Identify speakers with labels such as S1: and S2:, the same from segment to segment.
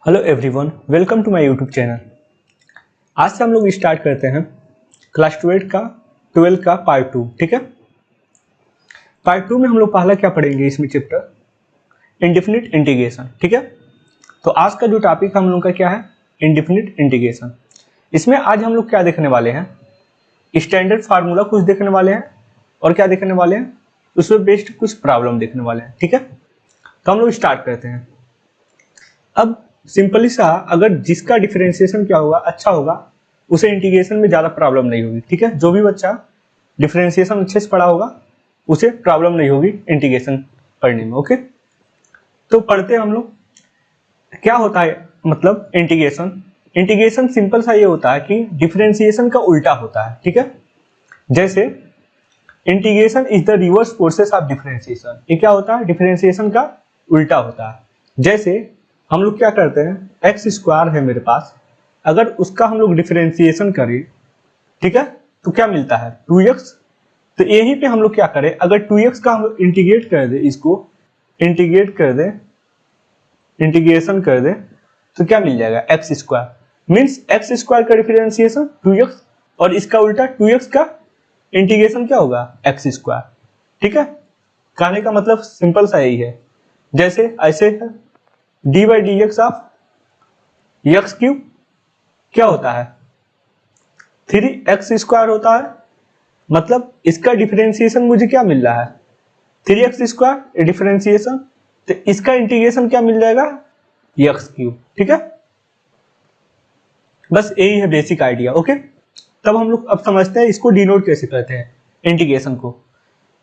S1: Hello everyone, welcome to my YouTube channel. आज से हम लोग स्टार्ट करते हैं क्लास 12 का पार्ट 2। ठीक है, पार्ट 2 में हम लोग पहला क्या पढ़ेंगे इसमें चैप्टर इंडेफिनिट इंटीग्रेशन। ठीक है, तो आज का जो टॉपिक हम लोग का क्या है, इंडेफिनिट इंटीग्रेशन। इसमें आज हम लोग क्या देखने वाले हैं, स्टैंडर्ड फार्मूला कुछ देखने वाले हैं और क्या देखने वाले हैं, उसमें बेस्ड कुछ प्रॉब्लम देखने वाले हैं। ठीक है, तो हम लोग स्टार्ट करते हैं। अब सिंपली सा, अगर जिसका डिफरेंशिएशन क्या होगा अच्छा होगा उसे इंटीग्रेशन में ज़्यादा प्रॉब्लम नहीं होगी। ठीक है, जो भी बच्चा डिफरेंशिएशन अच्छे से पढ़ा होगा उसे प्रॉब्लम नहीं होगी इंटीग्रेशन पढ़ने में। ओके, तो पढ़ते हैं हम लोग। क्या होता है मतलब इंटीग्रेशन। इंटीग्रेशन सिंपल सा ये होता है कि डिफरेंशिएशन का उल्टा होता है। ठीक है, जैसे integration is the reverse process of differentiation. ये क्या होता है, डिफरेंशिएशन का उल्टा होता है। जैसे हम लोग क्या करते हैं, एक्स स्क्वायर है मेरे पास, अगर उसका हम लोग डिफरेंशिएशन करें, ठीक है, तो क्या मिलता है 2x। तो यहीं पे हम लोग क्या करें, अगर 2x का हम लोग इंटीग्रेट कर दे, इसको इंटीग्रेट कर दे, इंटीग्रेशन कर दे, तो क्या मिल जाएगा x square. Means x square का डिफरेंशिएशन 2x और इसका उल्टा 2x का इंटीग्रेशन क्या होगा एक्स स्क्वायर। ठीक है, कहने का मतलब सिंपल सा यही है। जैसे ऐसे है D by d x of x cube क्या होता है 3x स्क्वायर होता है। मतलब इसका डिफरेंशिएशन मुझे क्या मिल रहा है 3x स्क्वायर डिफरेंशिएशन, तो इसका इंटीग्रेशन क्या मिल जाएगा एक्स क्यूब। ठीक है, बस यही है बेसिक आइडिया। ओके, तब हम लोग अब समझते हैं इसको डिनोट कैसे करते हैं इंटीग्रेशन को।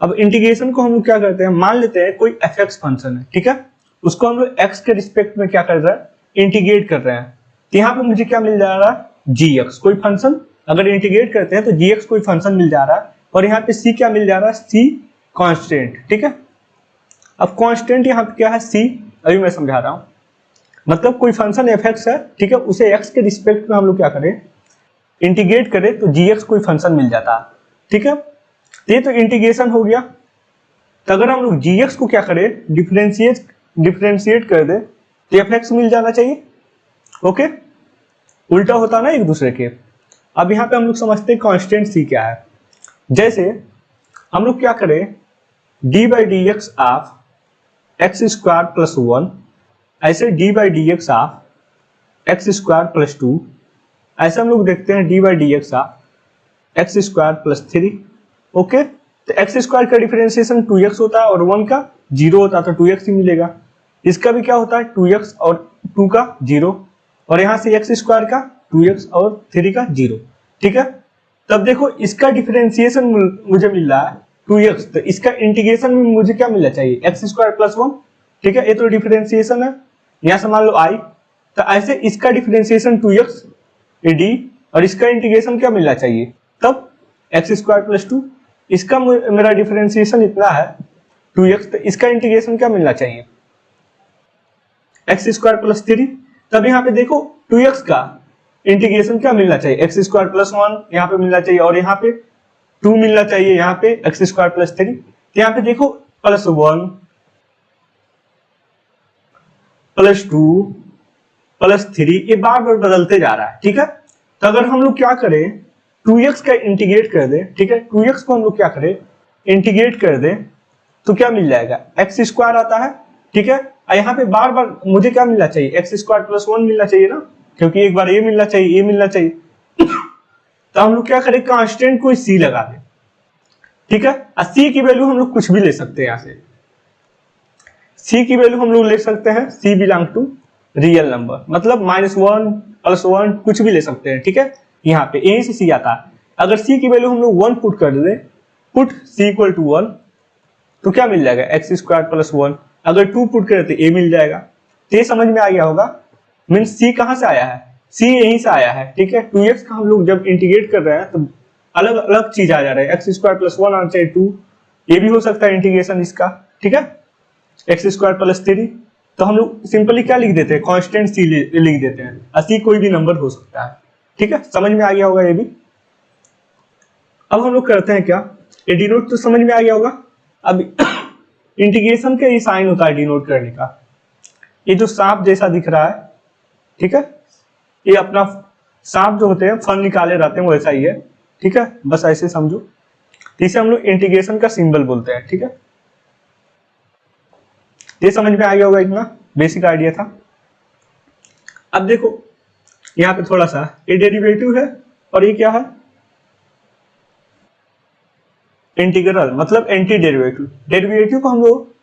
S1: अब इंटीग्रेशन को हम लोग क्या करते हैं, मान लेते हैं कोई fx फंक्शन है। ठीक है, उसको हम लोग x के रिस्पेक्ट में क्या कर रहे हैं, इंटीग्रेट कर रहे हैं। तो यहाँ पे मुझे क्या मिल जा रहा है gx, कोई फंक्शन अगर इंटीग्रेट करते हैं तो gx कोई फंक्शन मिल जा रहा है, और यहाँ पे c क्या मिल जा रहा है, c कांस्टेंट। ठीक है, अब कांस्टेंट यहाँ पे क्या है c, अभी मैं समझा रहा हूँ। मतलब कोई फंक्शन fx है, ठीक है, उसे x के रिस्पेक्ट में हम लोग क्या करें, इंटीग्रेट करें, तो gx कोई फंक्शन मिल जाता है। ठीक है, ये तो इंटीग्रेशन हो गया। तो अगर हम लोग gx को क्या करें, डिफरेंशिएट कर दे, तो fx मिल जाना चाहिए। ओके, उल्टा होता ना एक दूसरे के। अब यहाँ पे हम लोग समझते हैं कांस्टेंट c क्या है। जैसे हम लोग क्या करें, d by d x of x square plus 1, ऐसे d by d x of x square plus 2, ऐसे हम लोग देखते हैं d by d x of x square plus 3। Okay, तो एक्स स्क्वायर का डिफरेंशिएशन 2x होता है और 1 का 0 होता है, तो 2x ही मिलेगा। इसका भी क्या होता है 2x और 2 का 0, और यहाँ से x स्क्वायर का 2x और 3 का 0। ठीक है, तब देखो इसका डिफरेंशिएशन मुझे मिल रहा है 2x, तो इसका इंटीग्रेशन में मुझे क्या मिलना चाहिए एक्स स्क्वायर प्लस 1। ठीक है, ये तो डिफरेंशिएशन है, यहाँ से मान लो i, तो ऐसे इसका डिफरेंशिएशन 2x डी और इसका इंटीग्रेशन क्या मिलना चाहिए तब एक्स स्क्वायर प्लस 2। इसका मेरा डिफरेंशिएशन इतना है 2x, तो इसका इंटीग्रेशन क्या मिलना चाहिए एक्स स्क्वायर प्लस 3। तब यहाँ पे देखो 2x का इंटीग्रेशन क्या मिलना चाहिए एक्स स्क्वायर प्लस 1 यहाँ पे मिलना चाहिए, और यहाँ पे 2 मिलना चाहिए, यहाँ पे एक्स स्क्वायर प्लस 3। तो यहाँ पे देखो प्लस 1 प्लस 2 प्लस 3, ये बार बार बदलते जा रहा है। ठीक है, तो अगर हम लोग क्या करें 2x का इंटीग्रेट कर दे, ठीक है, 2x को हम लोग क्या करें इंटीग्रेट कर दे, तो क्या मिल जाएगा एक्स स्क्वायर आता है। ठीक है, यहाँ पे बार बार मुझे क्या मिलना चाहिए एक्स स्क्वायर प्लस 1 मिलना चाहिए ना, क्योंकि एक बार ये मिलना चाहिए, ये मिलना चाहिए। तो हम लोग क्या करें कांस्टेंट कोई c लगा दे। ठीक है, c की वैल्यू हम लोग कुछ भी ले सकते हैं। यहाँ से c की वैल्यू हम लोग ले सकते हैं c belong to real number, मतलब -1 +1 कुछ भी ले सकते हैं। ठीक है, यहाँ पे यहीं से c आता है। अगर c की वैल्यू हम लोग 1 पुट कर दे, पुट c इक्वल टू 1, तो क्या मिल जाएगा एक्स स्क्वायर प्लस 1। अगर 2 पुट करें तो a मिल जाएगा। तो ये समझ में आ गया होगा, मीन्स c कहाँ से आया है, c यहीं से आया है। ठीक है, 2x का हम लोग जब इंटीग्रेट कर रहे हैं तो अलग अलग चीज आ जा रहा है, एक्स स्क्वायर प्लस 1 आना चाहिए 2, ये भी हो सकता है इंटीग्रेशन इसका। ठीक है, एक्स स्क्वायर प्लस 3, तो हम लोग सिंपली क्या लिख देते हैं कांस्टेंट c लिख देते हैं, c कोई भी नंबर हो सकता है। ठीक है, समझ में आ गया होगा ये भी। अब हम लोग करते हैं क्या, ये डिनोट तो समझ में आ गया होगा। अब इंटीग्रेशन का ये साइन होता है डिनोट करने का, ये जो सांप जैसा दिख रहा है ठीक है, ये अपना सांप जो होते हैं फन निकाले रहते हैं वैसा ही है, ठीक है, बस ऐसे समझो। तो इसे हम लोग इंटीग्रेशन का सिंबल बोलते हैं, ठीक है। ये समझ में आ गया होगा, इतना बेसिक आइडिया था। अब देखो यहाँ पे थोड़ा सा, ये डेरिवेटिव है और ये क्या है, इंटीग्रल, मतलब एंटी डेरिवेटिव। डेरिवेटिव को हम लोग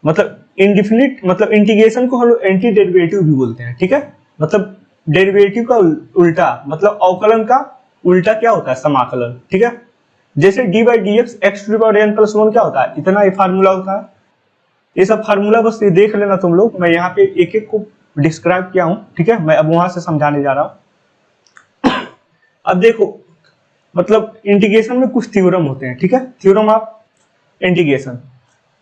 S1: मतलब इनडिफिनिट, मतलब इंटीग्रेशन को हम लोग एंटी डेरिवेटिव भी बोलते हैं, ठीक है। मतलब डेरिवेटिव का उल्टा, मतलब अवकलन का उल्टा क्या होता है, समाकलन, ठीक है। जैसे d by d x x to the power n plus one क्या होता है, इतना ये फार्मूला होता है। ये सब फार्मूला बस ये देख लेना तुम लोग, मैं यहाँ पे एक एक को डिस्क्राइब किया हूँ, ठीक है। मैं अब वहां से समझाने जा रहा हूँ। अब देखो मतलब इंटीग्रेशन में कुछ थ्योरम होते हैं, ठीक है, थ्योरम ऑफ इंटीग्रेशन।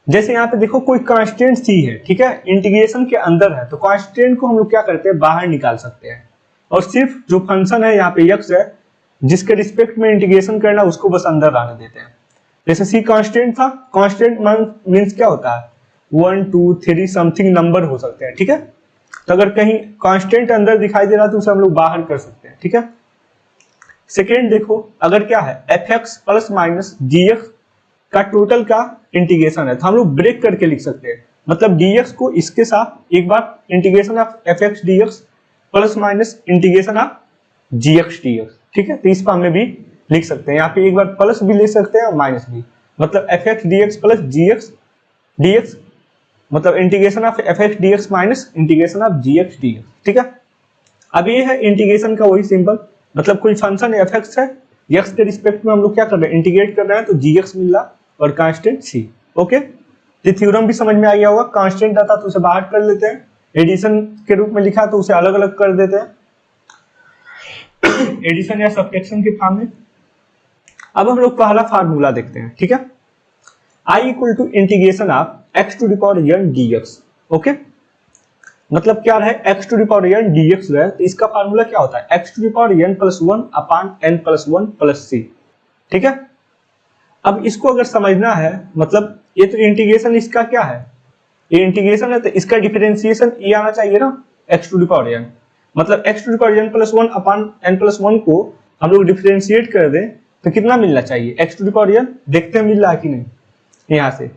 S1: जैसे यहाँ पे देखो कोई कांस्टेंट सी है, ठीक है, इंटीग्रेशन के अंदर है, तो कांस्टेंट को हम लोग क्या करते हैं, बाहर निकाल सकते हैं, और सिर्फ जो फंक्शन है यहाँ पे एक्स है जिसके रिस्पेक्ट में इंटीग्रेशन करना उसको बस अंदर आने देते हैं। जैसे सी कांस्टेंट था, कांस्टेंट मींस क्या होता है, 1 2 3 समथिंग नंबर हो सकते हैं, ठीक है। तो अगर कहीं कांस्टेंट अंदर दिखाई दे रहा है तो उसे हम लोग बाहर कर सकते हैं, ठीक है। सेकेंड देखो, अगर क्या है एफ एक्स प्लस माइनस जी एक्स का टोटल का इंटीग्रेशन है, तो हम लोग ब्रेक करके लिख सकते हैं। मतलब dx को इसके साथ एक बार integration of f x d x plus minus integration of g x d x, ठीक है। तो इस फॉर्म में भी लिख सकते हैं, यहाँ पे एक बार प्लस भी ले सकते हैं और माइनस भी, मतलब f x d x plus g x d x, मतलब integration of f x d x minus integration of g x d x, ठीक है। अब ये है इंटीग्रेशन का वही सिंबल, मतलब कोई फंक्शन एफ एक्स है, एक्स के रिस्पेक्ट में हम लोग क्या कर रहे हैं, इंटीग्रेट कर रहे हैं, तो जी एक्स मिल रहा और कांस्टेंट सी, ओके। ये थ्योरम भी समझ में आ गया होगा। कांस्टेंट आता तो उसे बाहर कर लेते हैं, एडिशन के रूप में लिखा तो उसे अलग अलग कर देते हैं, एडिशन या सब्ट्रैक्शन के फॉर्म में। अब हम लोग पहला फार्मूला देखते हैं, ठीक है। I equal to integration of x to the power n dx, okay. मतलब क्या है, x to the power n dx है, तो इसका फार्मूला क्या होता है, x to the power n plus 1 upon n plus 1 plus c, ठीक है। अब इसको अगर समझना है, मतलब ये तो इंटीग्रेशन इसका क्या है, ये इंटीग्रेशन है, तो इसका डिफरेंशिएशन ये आना चाहिए ना, x to the power n, मतलब x to the power n plus 1 upon n plus 1 को हम लोग डिफरेंशिएट कर दें तो कितना मिलना चाहिए, x to the power n, देखते हैं मिल रहा है कि नहीं। यहाँ से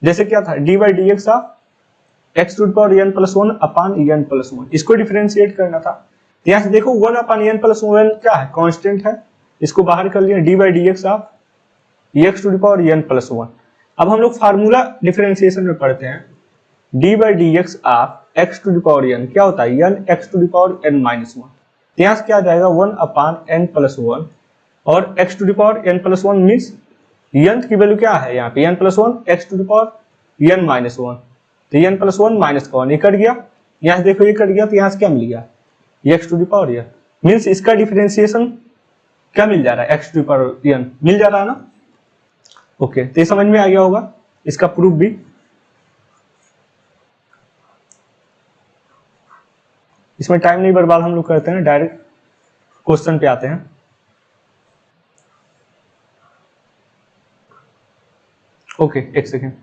S1: जैसे क्या था, d by d x of x to the power n plus 1 upon n plus 1, इसको डिफरेंशिएट करना था। यहाँ से देखो 1 अपॉन n प्लस 1 क्या है, कांस्टेंट है, इसको बाहर कर लिया, d by d x of x to the power n plus 1। अब हम लोग फार्मूला डिफरेंशिएशन में पढ़ते हैं, d by d x of x to the power n क्या होता है, n x to the power n minus 1, तो यहाँ से क्या आ जाएगा 1 अपॉन n प्लस 1, और x to the power n plus 1 means n की वैल्यू क्या है यहाँ पे, n plus 1 x to the power n minus 1, तो n प्लस 1 माइनस का 1 ये कट गया, यहाँ से देखो ये कट गया, तो यहाँ से क्या मिल गया, x to the power n, means इसका डिफरेंशिएशन क्या मिल जा रहा है, x to the power n मिल जा रहा है ना, ओके। तो ये समझ में आ गया होगा, इसका प्रूफ भी। इसमें टाइम नहीं बर्बाद हम लोग करते हैं, डायरेक्ट क्वेश्चन पे आते हैं। ओके एक सेकेंड,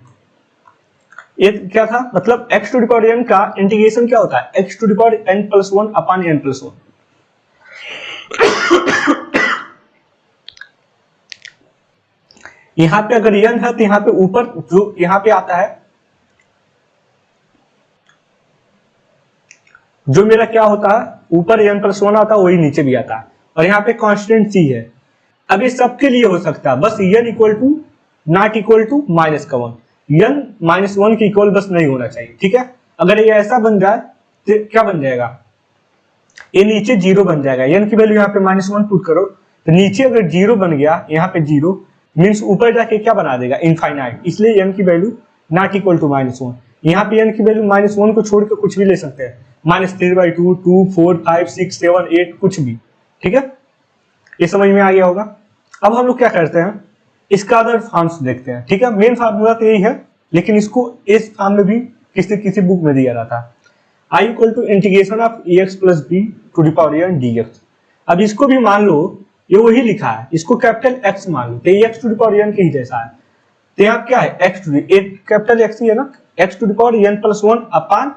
S1: ये क्या था, मतलब x to the power n का इंटीग्रेशन क्या होता है, x to the power n plus 1 upon n plus 1। यहाँ पे अगर n है तो यहाँ पे ऊपर जो यहाँ पे आता है, जो मेरा क्या होता है ऊपर n प्लस 1 आता है वही नीचे भी आता है, और यहाँ पे कांस्टेंट c है। अब ये सबके लिए हो सकता है, बस n equal to not equal to minus का 1, n माइनस 1 के इक्वल बस नहीं होना चाहिए, ठीक है। अगर ये ऐसा बन जाए तो क्या बन जाएगा, ये नीचे 0 बन जाएगा, n की वैल्यू यहाँ पे माइनस 1 पुट करो तो नीचे अगर 0 बन गया, यहाँ पे 0 मीन्स ऊपर जाके क्या बना देगा, इनफाइनाइट, इसलिए n की value not equal to minus 1। यहाँ पे n की वैल्यू माइनस 1 को छोड़ के कुछ भी ले सकते हैं, -3/2 2 4 5 6 7 8 कुछ भी, ठीक है। ये समझ में आ गया होगा। अब हम लोग क्या करते हैं, इसका अदर फॉर्म्स देखते हैं, ठीक है। मेन फार्मूला तो यही है, लेकिन इसको इस फॉर्म में भी किसी बुक में दिया रहता है, I equal to integration of ax plus b to the power n dx। अब इसको भी मान लो ये वही लिखा है, इसको कैपिटल X मान लो, तो x to the power n के ही जैसा है, तो यहाँ क्या है x to the capital X ही है ना, x to the power n plus 1 upon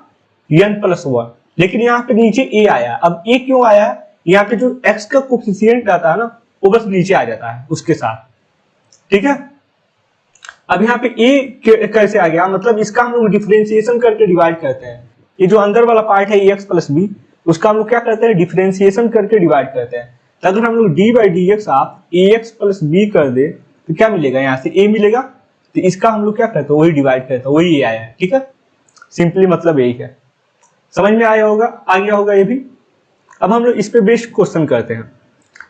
S1: n plus 1, लेकिन यहाँ पे नीचे ए आया। अब ए क्यों आया? यहाँ पे जो x का कोफिशिएंट आता है ना, वो बस नीचे आ जाता है उसके साथ, ठीक है। अब यहाँ पे a कैसे आ गया? मतलब इसका हम लोग डिफरेंशिएशन करके डिवाइड करते हैं। ये जो अंदर वाला पार्ट है ax प्लस बी, उसका हम लोग क्या करते हैं? डिफरेंशिएशन करके डिवाइड करते हैं। तो अगर हम लोग डी बाई डी एक्स आप ax प्लस बी कर दे तो क्या मिलेगा? यहाँ से a मिलेगा, तो इसका हम लोग क्या करते हैं? वही डिवाइड करते हैं, वही आया है, ठीक है। सिंपली मतलब यही है। समझ में आया होगा, आ गया होगा ये भी। अब हम लोग इस पे बेस्ड क्वेश्चन करते हैं।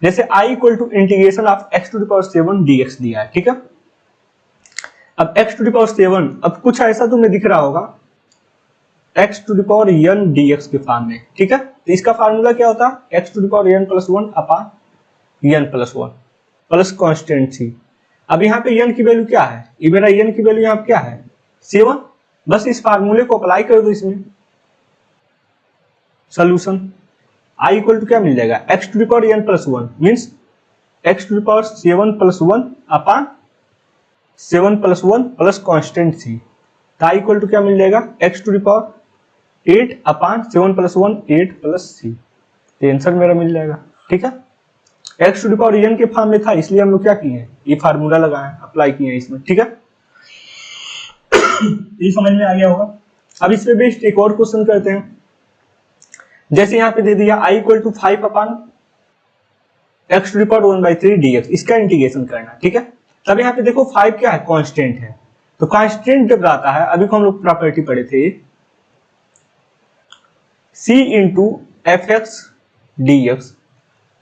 S1: जैसे i equal to integration of x to the power 7 dx दिया है, ठीक है। अब x टू द पावर 7, अब कुछ ऐसा तुम्हें दिख रहा होगा x to the power n dx के फॉर्म में, ठीक है। तो इसका फार्मूला क्या होता है? x to the power n plus 1 upon n plus 1 plus constant c। अब यहाँ पे n की वैल्यू क्या है? ये मेरा n की वैल्यू यहाँ पे क्या है? 7। बस इस फार्मूले को अप्लाई कर दो इसमें। सोल्यूशन i इक्वल टू क्या मिल जाएगा? x to the power n plus 1 means x to the power 7 plus 1 upon 7 plus 1 plus constant c। तो i इक्वल टू क्या मिल जाएगा? x to the power 8 upon 7 plus 1 8 plus c। तो answer मेरा मिल जाएगा, ठीक है। x to the power n के फॉर्म में था, इसलिए हम लोग क्या किए हैं? ये फार्मूला लगाए, अप्लाई किए हैं इसमें, ठीक है। ये समझ में आ गया होगा। अब इस पे बेस्ड एक और क्वेश्चन करते हैं। जैसे यहाँ पे दे दिया i equal to 5 upon x to the power 1/3 dx, इसका इंटीग्रेशन करना, ठीक है। तब यहाँ पे देखो 5 क्या है? कांस्टेंट है। तो कांस्टेंट जब आता है, अभी को हम लोग प्रॉपर्टी पढ़े थे, c into F x d x.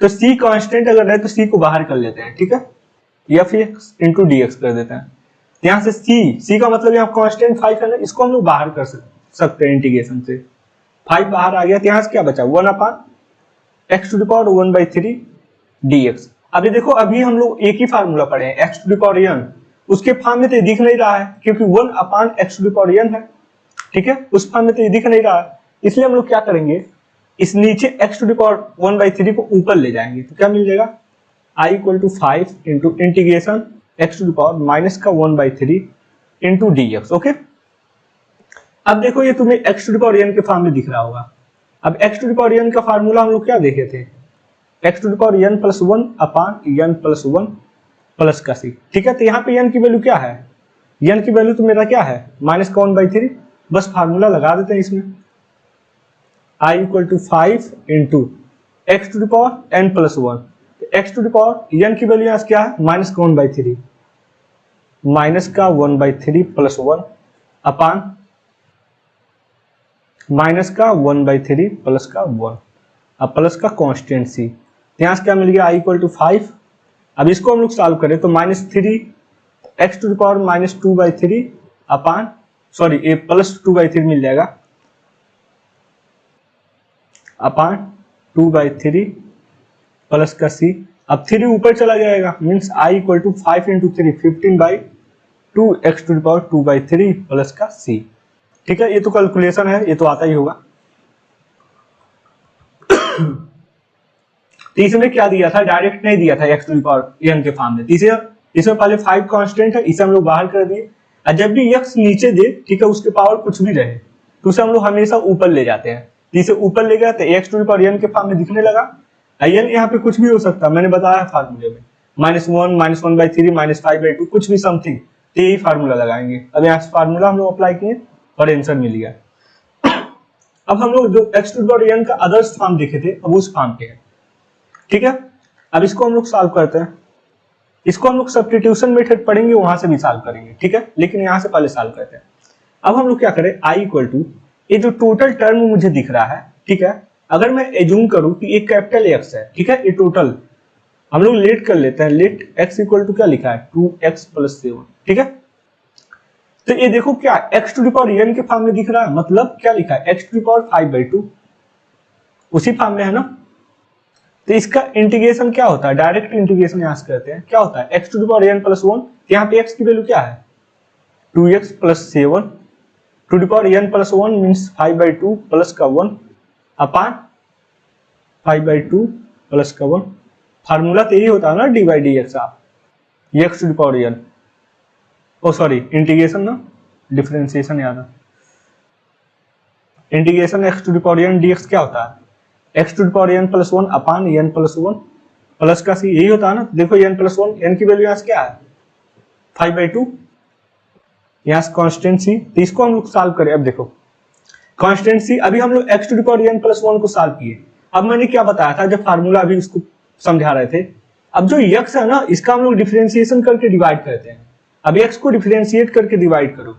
S1: तो c कांस्टेंट अगर है तो c को बाहर कर लेते हैं, ठीक है, F x into d x कर देते हैं। यहाँ से c का मतलब यहाँ कांस्टेंट 5 है ना, इसको हम लोग बाहर कर सकते हैं इंटीग्रेशन से। 5 बाहर आ गया, तो यहाँ से क्या बचा? 1 upon x to the power 1/3 dx। अभी देखो, अभी हम लोग एक ही फार्मूला पढ़े हैं, x to the power n, उसके फॉर्म में तो दिख नहीं रहा है क्योंकि 1 upon x to the power n है, ठीक है। उस फॉर्म में तो दिख नहीं रहा है, इसलिए हम लोग क्या करेंगे? इस नीचे एक्स टू द पावर 1/3 को ऊपर ले जाएंगे, तो क्या मिल जाएगा? i equal to 5 into integration x to the power minus का 1/3 इंटू dx, ओके। अब देखो, ये तुम्हें x to the power n के फॉर्म में दिख रहा होगा। अब x to the power n का फार्मूला हम लोग क्या देखे थे? x to the power n plus 1 upon n plus 1 plus का c, ठीक है। तो यहाँ पे n की वैल्यू क्या है? n की वैल्यू तो मेरा क्या है? माइनस का 1/3। बस फार्मूला लगा देते हैं इसमें, i equal to 5 into x to the power n plus 1। X to the power n की वैल्यू यहाँ क्या है? माइनस का 1/3, माइनस का 1/3 प्लस 1 अपॉन माइनस का 1/3 प्लस का 1 अब प्लस का कांस्टेंट c। यहाँ से क्या मिल गया? i equal to 5। अब इसको हम लोग सॉल्व करें तो -3 x to the power -2/3 upon a plus 2/3 मिल जाएगा अपॉन 2/3 प्लस का c। अब 3 ऊपर चला जाएगा, means i equal to 5 into 3 15/2 x to the power 2/3 plus का c, ठीक है। ये तो कैलकुलेशन है, ये तो आता ही होगा। तो इसमें क्या दिया था? डायरेक्ट नहीं दिया था x to the power n के फॉर्म में। इसमें पहले 5 कांस्टेंट है, इसे हम लोग बाहर कर दिए। और जब भी x नीचे दे, ठीक है, उसके पावर कुछ भी रहे तो उसे हम लोग हमेशा ऊपर ले जाते हैं। इसे ऊपर ले गया तो x to the power n के फॉर्म में दिखने लगा। n यहाँ पे कुछ भी हो सकता है, मैंने बताया फार्मूले में, -1 -1/3 -5/2 कुछ भी समथिंग। तो यही फार्मूला लगाएंगे। अब यहाँ से फार्मूला हम लोग अप्लाई किए और आंसर मिल गया। अब हम लोग जो x to the power n का अदर्स फॉर्म देखे थे, अब उस फॉर्म पे है, ठीक है। अब इसको हम लोग सॉल्व करते हैं। इसको हम लोग सब्स्टिट्यूशन मेथड पढ़ेंगे, वहां से भी सॉल्व करेंगे, ठीक है। लेकिन यहाँ से पहले सॉल्व करते हैं। अब हम लोग क्या करें? i इक्वल टू, ये जो टोटल टर्म मुझे दिख रहा है, ठीक है, अगर मैं एज्यूम करूं कि एक कैपिटल x है, ठीक है, ये टोटल हम लोग लेट कर लेते हैं। लेट x इक्वल टू क्या लिखा है? 2x प्लस 7, ठीक है। तो ये देखो क्या x to the power n के फॉर्म में दिख रहा है, मतलब क्या लिखा है? x टू द पावर 5/2 उसी फॉर्म में है ना। तो इसका इंटीग्रेशन क्या होता है? डायरेक्ट इंटीग्रेशन यहाँ से करते हैं। क्या होता है? x to the power n plus 1, यहाँ पे x की वैल्यू क्या है? 2x plus 7 to the power n plus 1 means 5/2 plus का 1 अपॉन 5/2 प्लस का 1। फार्मूला तो यही होता है ना, डी बाई डी एक्स आप x to the power n, O sorry integration ना, डिफरेंशिएशन याद है। Integration x to the power N D x क्या होता है, x to the power n plus one upon N plus one plus का सी, यही होता है ना। देखो एन प्लस वन, एन की वैल्यू यहाँ से क्या है 5/2, यहाँ से कॉन्स्टेंट सी, तो इसको हम लोग सॉल्व करें। अब देखो कॉन्स्टेंट सी, अभी हम लोग x to the power n plus one को सॉल्व किए। अब मैंने क्या बताया था जब फार्मूला अभी उसको समझा रहे थे, अब जो x है ना इसका हम लोग डिफरेंशिएशन करके डिवाइड करते हैं। अब x को डिफरेंशिएट करके डिवाइड करो,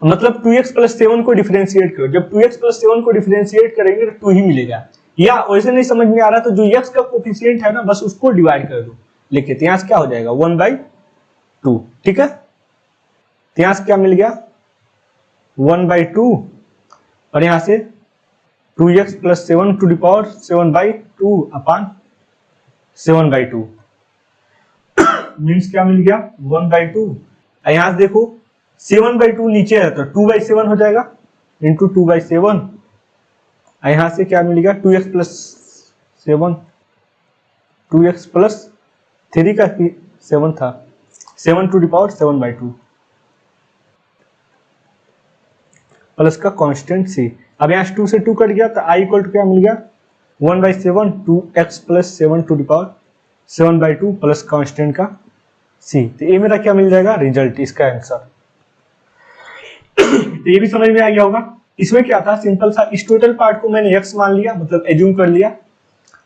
S1: मतलब 2x प्लस 7 को डिफरेंशिएट करो। जब 2x प्लस 7 को डिफरेंशिएट करेंगे तो 2 ही मिलेगा। या वैसे नहीं समझ में आ रहा तो जो x का कोफिशिएंट है ना बस उसको डिवाइड कर दो, लिखे तो यहाँ से क्या हो जाएगा 1/2, ठीक है। तो यहाँ से क्या मिल गया 1/2 और यहाँ से 2x plus 7 to the power 7/2 upon 7/2 means क्या मिल गया 1/2। यहाँ से देखो 7/2 नीचे है तो 2/7 हो जाएगा इंटू 2/7। यहाँ से क्या मिल गया 2x प्लस 7, 2x प्लस 3 का 7 था, 7 टू द पावर 7/2 प्लस का कांस्टेंट सी। अब यहाँ 2 से 2 कट गया तो i इक्वल टू क्या मिल गया 1/7 2x plus 7 to the power 7/2 plus constant का c। तो ये मेरा क्या मिल जाएगा रिजल्ट, इसका आंसर। तो ये भी समझ में आ गया होगा। इसमें क्या था सिंपल सा, इस टोटल पार्ट को मैंने x मान लिया, मतलब एज्यूम कर लिया।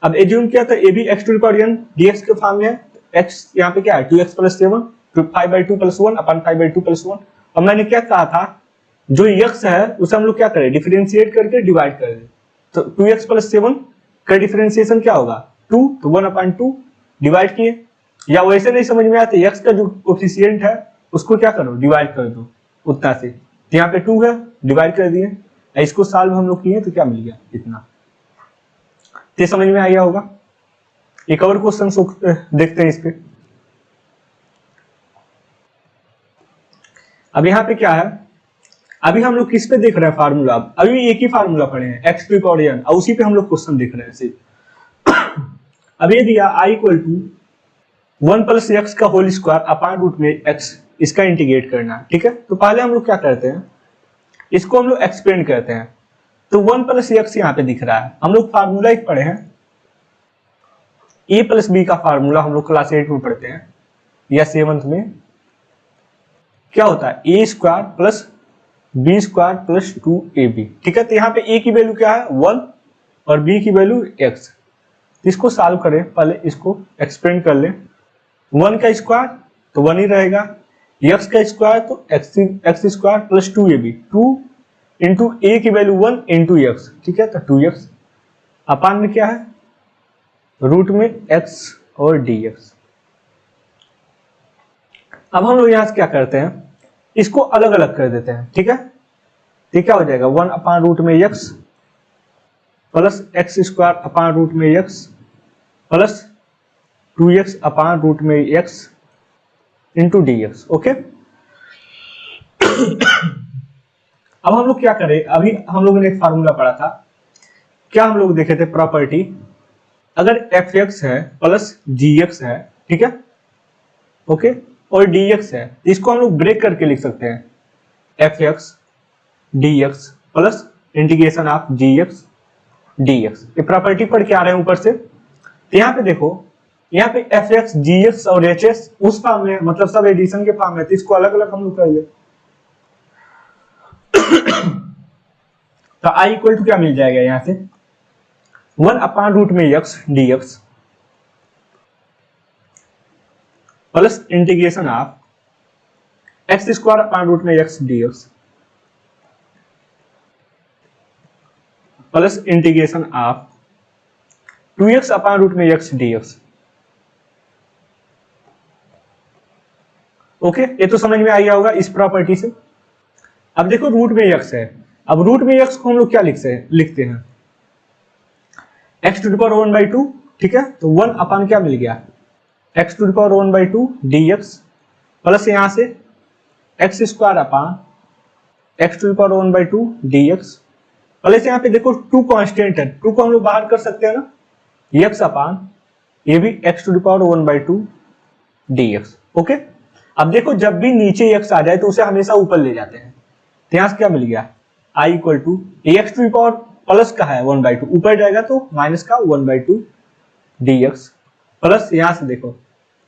S1: अब एज्यूम किया तो ये भी x to the power n dx के फॉर्म में है। x यहाँ पे क्या है 2x प्लस 7 5/2 प्लस 1 अपन 5/2 प्लस 1। और मैंने क्या कहा था जो x है उसे हम लोग क्या करें डिफरेंशिएट करके डिवाइड कर दें। तो 2x प्लस 7 का डिफरेंशिएशन क्या होगा 2, तो 1/2 डिवाइड किए। या वैसे नहीं समझ में आता x का जो कोफिशिएंट है उसको क्या करो डिवाइड कर दो उतना से। तो यहाँ पे 2 है डिवाइड कर दिए, इसको सॉल्व हम लोग किए तो क्या मिल गया इतना। तो समझ में आ गया होगा। एक और क्वेश्चन देखते हैं इस पे। अब यहाँ पे क्या है, अभी हम लोग किस पे देख रहे हैं फार्मूला, अभी एक ही फार्मूला पढ़े हैं एक्स टू पावर n और उसी पे हम लोग क्वेश्चन देख रहे हैं सिर्फ। अब ये दिया i equal to 1 plus x का होल स्क्वायर अपान रूट में x, इसका इंटीग्रेट करना, ठीक है। तो पहले हम लोग क्या करते हैं इसको हम लोग एक्सपेंड करते हैं। तो 1 प्लस एक्स यहाँ पे दिख रहा है, हम लोग फार्मूला एक पढ़े हैं a प्लस बी का फार्मूला, हम लोग क्लास 8 में पढ़ते हैं या 7th में। क्या होता है a square plus b square plus 2ab, ठीक है। तो यहाँ पे a की वैल्यू क्या है 1 और b की वैल्यू x। इसको सॉल्व करें, पहले इसको एक्सपेंड कर लें। 1 का स्क्वायर तो 1 ही रहेगा, x का स्क्वायर तो x square plus 2ab, 2 into a की वैल्यू 1 इंटू x, ठीक है। तो 2x अपान में क्या है रूट में x और dx। अब हम लोग यहां से क्या करते हैं इसको अलग अलग कर देते हैं, ठीक है। तो क्या हो जाएगा 1 अपान रूट में x plus x square upon root में x plus 2x upon root में x इंटू dx, ओके। अब हम लोग क्या करें, अभी हम लोगों ने एक फार्मूला पढ़ा था, क्या हम लोग देखे थे प्रॉपर्टी, अगर fx है प्लस gx है, ठीक है, ओके, और dx है, इसको हम लोग ब्रेक करके लिख सकते हैं fx dx plus integration of gx dx। ये प्रॉपर्टी पढ़ के आ रहे हैं ऊपर से। तो यहाँ पे देखो, यहाँ पे fx gx और hs उस फॉर्म में, मतलब सब एडिशन के फॉर्म में, तो इसको अलग अलग हम लोग कर ले। तो i इक्वल टू क्या मिल जाएगा यहाँ से 1 अपान रूट में x dx plus integration of x square upon root में x dx plus integration of 2x upon root में x dx, ओके। ये तो समझ में आ गया होगा इस प्रॉपर्टी से। अब देखो रूट में x है, अब रूट में x को हम लोग क्या लिखते हैं x टू द पावर 1/2, ठीक है। तो 1 अपान क्या मिल गया x to the power 1/2 dx plus यहाँ से x square upon x to the power 1/2 dx plus यहाँ पे देखो 2 कांस्टेंट है, 2 को हम लोग बाहर कर सकते हैं ना, x अपान ये भी x to the power 1/2 dx, okay. अब देखो जब भी नीचे x आ जाए तो उसे हमेशा ऊपर ले जाते हैं। तो यहाँ से क्या मिल गया I equal to x to the power plus का है 1/2, ऊपर जाएगा तो माइनस का 1/2 dx प्लस यहां से देखो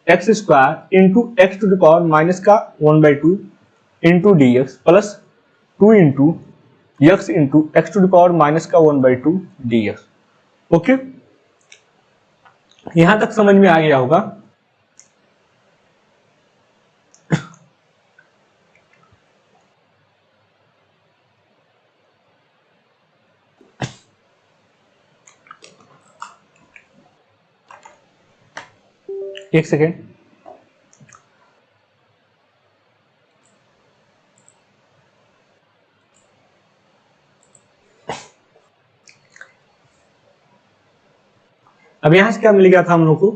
S1: x square into x to the power minus का 1/2 into dx plus 2 into x into x to the power minus का 1/2 dx। ओके, यहां तक समझ में आ गया होगा। एक सेकेंड, अब यहां से क्या मिल गया था हम लोग को,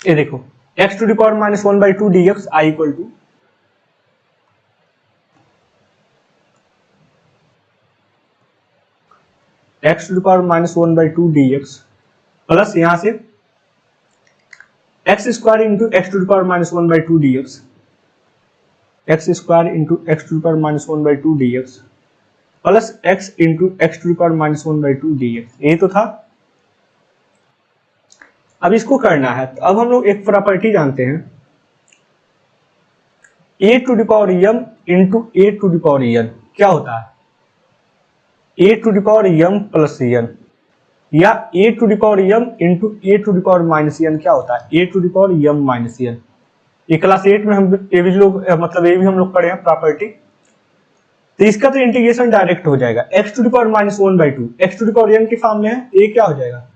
S1: ये देखो x to the power minus 1/2 dx I equal to x to the power minus 1/2 dx plus यहां से x square into x to the power minus 1/2 dx, x square into x to the power minus 1/2 dx plus x into x to the power minus 1/2 dx। यही तो था। अब इसको करना है तो अब हम लोग एक प्रॉपर्टी जानते हैं, a to the power m into a to the power n क्या होता है, a to the power m plus n, या a to the power m into a to the power minus n क्या होता है, a to the power m minus n। ये class 8 में हम ये भी लोग मतलब ये भी हम लोग पढ़े हैं प्रॉपर्टी। तो इसका तो इंटीग्रेशन डायरेक्ट हो जाएगा, x to the power minus 1/2 x to the power n के फॉर्म में है, ये क्या हो जाएगा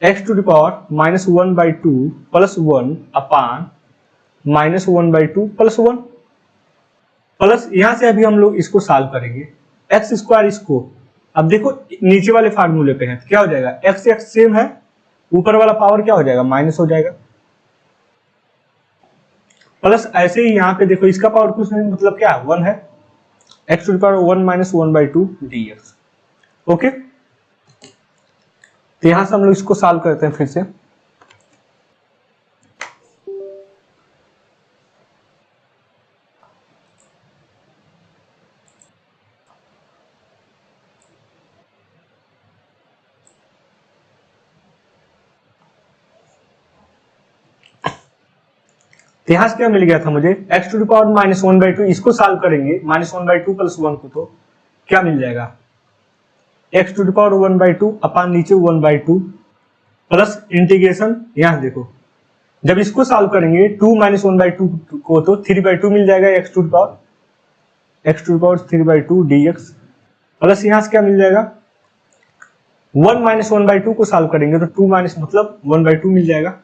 S1: x to the power minus 1/2 plus 1 upon minus 1/2 plus 1 plus यहां से अभी हम लोग इसको सॉल्व करेंगे एक्स स्क्वायर इसको। अब देखो नीचे वाले फार्मूले पे है तो क्या हो जाएगा, एक्स एक्स सेम है, ऊपर वाला पावर क्या हो जाएगा माइनस हो जाएगा, प्लस ऐसे ही यहाँ पे देखो इसका पावर कुछ नहीं मतलब क्या है 1 है, x to the power 1 minus 1/2 dx। Okay, तो यहां से हम लोग इसको सॉल्व करते हैं फिर से। तो यहां से क्या मिल गया था मुझे, x to the power minus 1/2, इसको सॉल्व करेंगे माइनस 1/2 प्लस 1 को तो क्या मिल जाएगा, x टू द पावर 1/2 अपान नीचे 1/2 प्लस इंटीग्रेशन यहां देखो जब इसको सॉल्व करेंगे 2 माइनस 1/2 को तो 3/2 मिल जाएगा x to the power 3/2 dx plus यहां से क्या मिल जाएगा 1 माइनस 1/2 को सॉल्व करेंगे तो 2 माइनस मतलब 1/2 मिल जाएगा।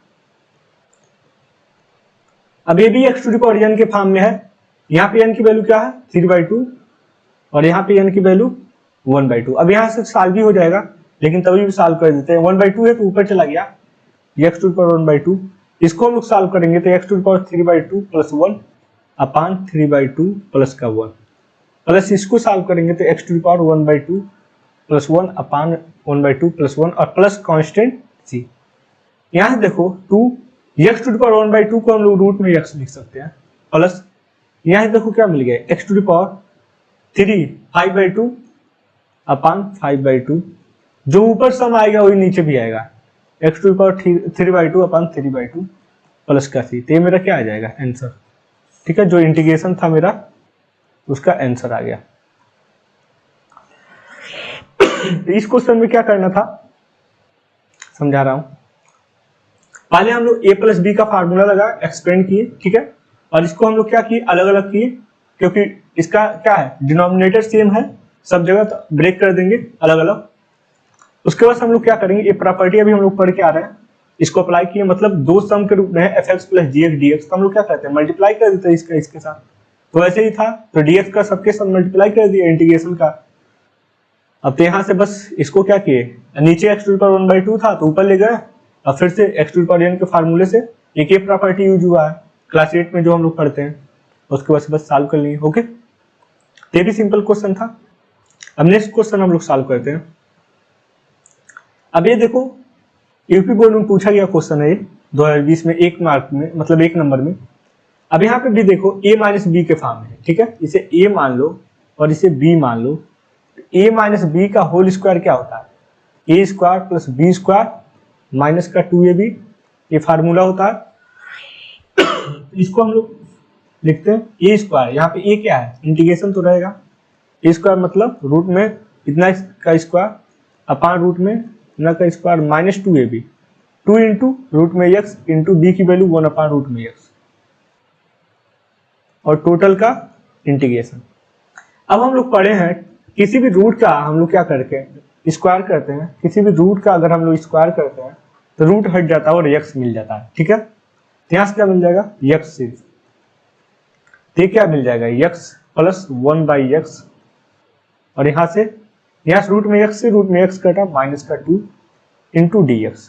S1: अब ये भी x to the power n के फॉर्म में है, यहाँ पे n की वैल्यू क्या है 3/2 और यहाँ पे n की वैल्यू 1/2। अब यहाँ से सॉल्व भी हो जाएगा लेकिन तभी भी सॉल्व कर देते हैं, 1/2 है तो ऊपर चला गया x टू द पावर 1/2, इसको हम लोग सॉल्व करेंगे तो x to the power 3/2 plus 1 upon 3/2 plus का 1 प्लस इसको सॉल्व करेंगे तो x to the power 1/2 plus 1 upon 1/2 plus 1 और प्लस कांस्टेंट c। यहाँ देखो 2 x टू द पावर 1/2 को हम लोग रूट में x लिख सकते हैं, प्लस यहाँ देखो क्या मिल गया x टू द पावर 3 5/2 अपान 5/2, जो ऊपर सम आएगा वही नीचे भी आएगा, x to the power 3/2 upon 3/2 plus का c। तो ये मेरा क्या आ जाएगा आंसर, ठीक है, जो इंटीग्रेशन था मेरा उसका आंसर आ गया। इस क्वेश्चन में क्या करना था समझा रहा हूं, पहले हम लोग a प्लस बी का फार्मूला लगा एक्सपेंड किए, ठीक है, और इसको हम लोग क्या किए अलग अलग किए क्योंकि इसका क्या है डिनोमिनेटर सेम है सब जगह, तो ब्रेक कर देंगे अलग अलग। उसके बाद हम लोग क्या करेंगे, ये प्रॉपर्टी अभी हम लोग पढ़ के आ रहे हैं, इसको अप्लाई किए मतलब दो सम के रूप में है fx प्लस gx dx, तो हम लोग क्या करते हैं मल्टीप्लाई कर देते हैं इसका इसके साथ, तो ऐसे ही था तो dx का सबके साथ मल्टीप्लाई कर दिया इंटीग्रेशन का। अब तो यहाँ से बस इसको क्या किए, नीचे x टू द पावर 1/2 था तो ऊपर ले गए और फिर से x to the power n के फार्मूले से एक ये प्रॉपर्टी यूज हुआ है क्लास 8 में जो हम लोग पढ़ते हैं, उसके बाद से बस सॉल्व कर लिए। ओके, ये भी सिंपल क्वेश्चन था। अब नेक्स्ट क्वेश्चन हम लोग सॉल्व करते हैं। अब ये देखो यूपी बोर्ड में पूछा गया क्वेश्चन है ये 2020 में, 1 मार्क में, मतलब 1 नंबर में। अब यहाँ पे भी देखो a माइनस बी के फॉर्म में है, ठीक है। इसे a मान लो और इसे b मान लो। a माइनस बी का होल स्क्वायर क्या होता है? a square plus b square minus का 2ab, ये फार्मूला होता है। इसको हम लोग लिखते हैं a स्क्वायर, यहाँ पे a क्या है? इंटीग्रेशन तो रहेगा। a स्क्वायर मतलब रूट में इतना का स्क्वायर अपान रूट में इतना का square minus 2ab, 2 into root में x इंटू बी की वैल्यू 1 अपान रूट में x, और टोटल का इंटीग्रेशन। अब हम लोग पढ़े हैं किसी भी रूट का हम लोग क्या करके स्क्वायर करते हैं, किसी भी रूट का अगर हम लोग स्क्वायर करते हैं तो रूट हट जाता है और x मिल जाता है, ठीक है। तो यहाँ से क्या मिल जाएगा? x सिर्फ, तो क्या मिल जाएगा? x प्लस 1/x, और यहाँ से रूट में x से रूट में x कटा माइनस का 2 इंटू dx।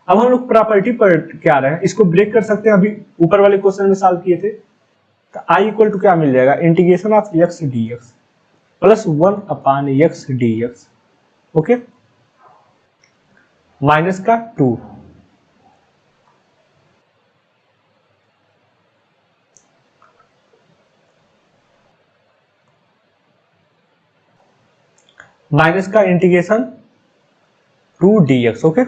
S1: अब हम लोग प्रॉपर्टी पर क्या आ रहे हैं, इसको ब्रेक कर सकते हैं, अभी ऊपर वाले क्वेश्चन में सॉल्व किए थे। तो i इक्वल टू क्या मिल जाएगा? Integration of x dx plus 1 upon x dx, okay, minus का 2। माइनस का इंटीग्रेशन 2 dx, ओके।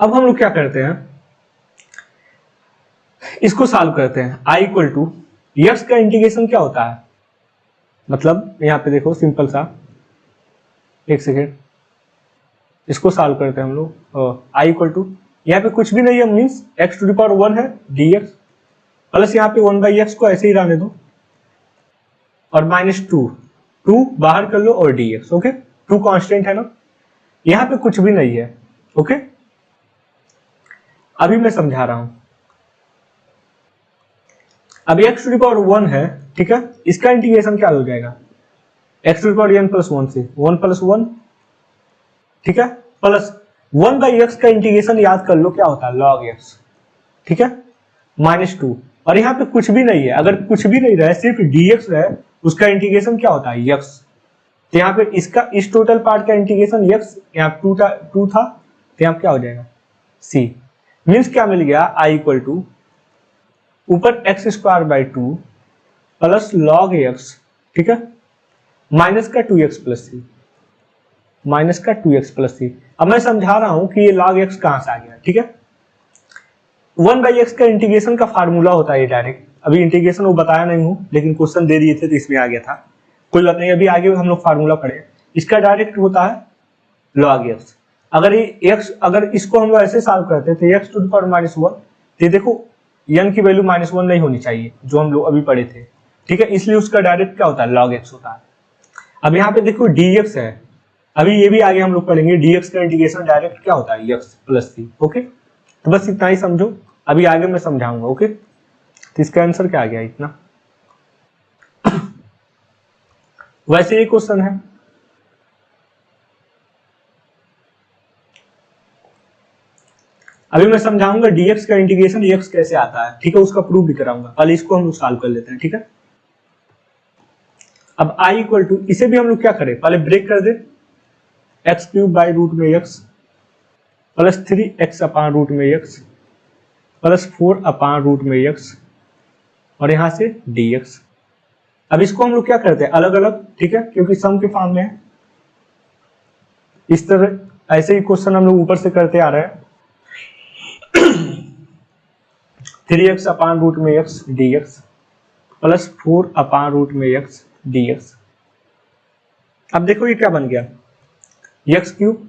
S1: अब हम लोग क्या करते हैं, इसको सॉल्व करते हैं। i इक्वल टू x का इंटीग्रेशन क्या होता है? मतलब यहाँ पे देखो सिंपल सा, एक सेकेंड, इसको सॉल्व करते हैं हम लोग। i इक्वल टू यहाँ पे कुछ भी नहीं है, means x to the power 1 है dx, प्लस यहाँ पे 1/x को ऐसे ही रहने दो, और माइनस 2 बाहर कर लो और dx, ओके। 2 कांस्टेंट है ना, यहाँ पे कुछ भी नहीं है, ओके। अभी मैं समझा रहा हूं। अब x टू द पावर 1 है, ठीक है, इसका इंटीग्रेशन क्या हो जाएगा? x to the power n plus 1 से 1 प्लस 1, ठीक है, प्लस 1/x का इंटीग्रेशन याद कर लो क्या होता है? log x, ठीक है, माइनस 2, और यहाँ पे कुछ भी नहीं है। अगर कुछ भी नहीं रहे, सिर्फ dx रहे, उसका इंटीग्रेशन क्या होता है? x। तो यहाँ पे इसका इस टोटल पार्ट का इंटीग्रेशन x, यहाँ 2 था, तो यहाँ क्या हो जाएगा? c। मीन्स क्या मिल गया? i इक्वल टू ऊपर x square by 2 plus log x, ठीक है, माइनस का 2x प्लस सी, माइनस का 2x प्लस सी। अब मैं समझा रहा हूं कि ये log x कहां से आ गया, ठीक है। 1/x का इंटीग्रेशन का फार्मूला होता है ये डायरेक्ट, अभी इंटीग्रेशन वो बताया नहीं हूं, लेकिन क्वेश्चन दे दिए थे तो इसमें आ गया था, कोई बात नहीं, अभी आगे हम लोग फार्मूला पढ़े। इसका डायरेक्ट होता है log x। अगर ये x, अगर इसको हम लोग ऐसे सॉल्व करते तो x to the power minus 1, तो देखो n की वैल्यू -1 नहीं होनी चाहिए, जो हम लोग अभी पढ़े थे, ठीक है, इसलिए उसका डायरेक्ट क्या होता है? log x होता है। अब यहाँ पे देखो dx है, अभी ये भी आगे हम लोग पढ़ेंगे, dx का इंटीग्रेशन डायरेक्ट क्या होता है? x plus c, okay. तो बस इतना ही समझो, अभी आगे मैं समझाऊंगा, ओके। तो इसका आंसर क्या आ गया? इतना। वैसे ये क्वेश्चन है, अभी मैं समझाऊंगा dx का इंटीग्रेशन x कैसे आता है, ठीक है, उसका प्रूफ भी कराऊंगा। पहले इसको हम लोग सॉल्व कर लेते हैं, ठीक है। अब i इक्वल टू, इसे भी हम लोग क्या करें, पहले ब्रेक कर दे, एक्स क्यूब बाई रूट में x plus 3x upon root में x प्लस 4 अपान रूट में x, और यहां से dx। अब इसको हम लोग क्या करते हैं? अलग अलग, ठीक है, क्योंकि सम के फॉर्म में है। इस तरह ऐसे ही क्वेश्चन हम लोग ऊपर से करते आ रहे हैं। 3x अपान रूट में x dx plus 4 upon root में x dx। अब देखो ये क्या बन गया? x क्यूब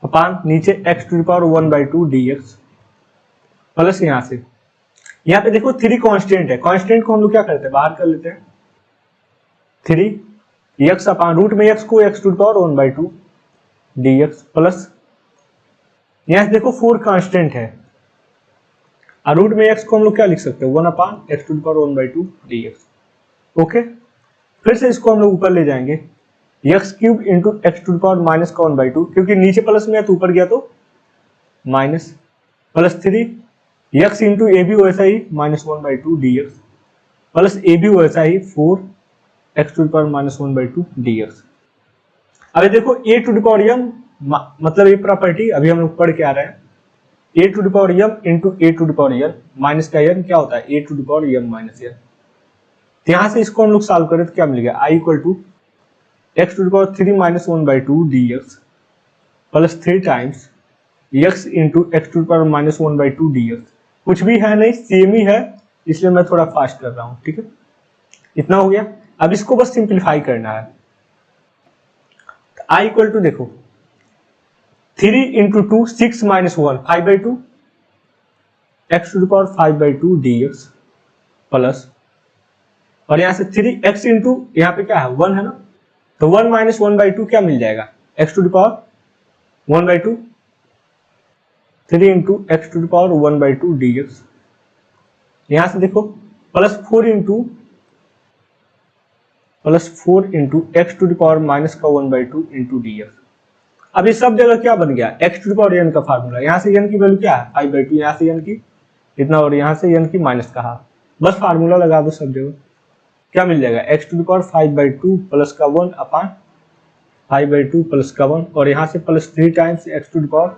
S1: अपान नीचे x to the power 1/2 dx plus यहां से, यहाँ पे देखो 3 कांस्टेंट है, कांस्टेंट को हम लोग क्या करते हैं? बाहर कर लेते हैं। 3x अपान रूट में x को x to the power 1/2 dx plus यहां से देखो 4 कांस्टेंट है, और रूट में x को हम लोग क्या लिख सकते हैं? 1 upon x to the power 1/2 dx, okay. फिर से इसको हम लोग ऊपर ले जाएंगे, x cube into x to the power minus का 1/2, क्योंकि नीचे प्लस में है तो ऊपर गया तो माइनस, प्लस 3 x इंटू ए भी वैसा ही -1/2 dx प्लस ए भी वैसा ही 4 x to the power -1/2 dx। अभी देखो a to the power m मतलब ये प्रॉपर्टी अभी हम लोग पढ़ के आ रहे हैं, a to the power m into a to the power n minus का n क्या होता है a to the power m minus n। यहां से इसको हम लोग सॉल्व करें तो क्या मिलेगा i equal to x to the power 3 minus 1/2 dx plus 3 times x into x to the power minus 1/2 dx। कुछ भी है नहीं, सेम ही है, इसलिए मैं थोड़ा फास्ट कर रहा हूं, ठीक है। इतना हो गया। अब इसको बस सिंप्लीफाई करना है। i इक्वल टू देखो 3 into 2 6 minus 1 5/2 x to the power 5/2 dx plus, और यहाँ से 3x इंटू यहाँ पे क्या है 1 है ना, तो 1 माइनस 1/2 क्या मिल जाएगा x to the power 1/2, 3 into x to the power 1/2 dx। यहाँ से देखो plus 4 into x to the power minus का 1/2 इंटू dx। अब ये सब जगह क्या बन गया x to the power n का फार्मूला। यहाँ से n की वैल्यू क्या है 5/2, यहाँ से n की इतना और यहाँ से n की माइनस का हाफ, बस फार्मूला लगा दो सब जगह। क्या मिल जाएगा x to the power 5/2 plus का 1 अपान 5/2 प्लस का 1, और यहाँ से plus 3 times x to the power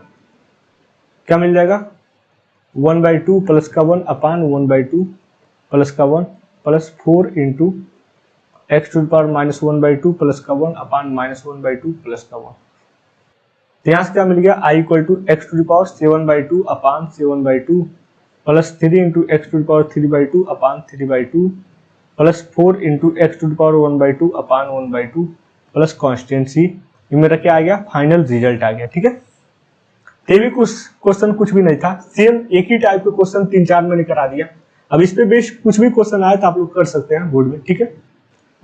S1: क्या मिल जाएगा 1/2 प्लस का 1 अपान 1/2 प्लस का 1 plus 4 into x to the power minus 1/2 plus का 1 अपान माइनस 1/2 प्लस का 1। तो यहाँ से क्या मिल गया i equal to x to the power 7/2 upon 7/2 plus 3 into x to the power 3/2 upon 3/2 plus 4 into x to the power 1/2 upon 1/2 plus constant C. ये मेरा क्या आ गया फाइनल रिजल्ट आ गया, ठीक है। ये भी कुछ क्वेश्चन कुछ भी नहीं था, सेम एक ही टाइप के क्वेश्चन 3-4 मैंने करा दिया। अब इस पे बेस कुछ भी क्वेश्चन आए तो आप लोग कर सकते हैं बोर्ड में, ठीक है।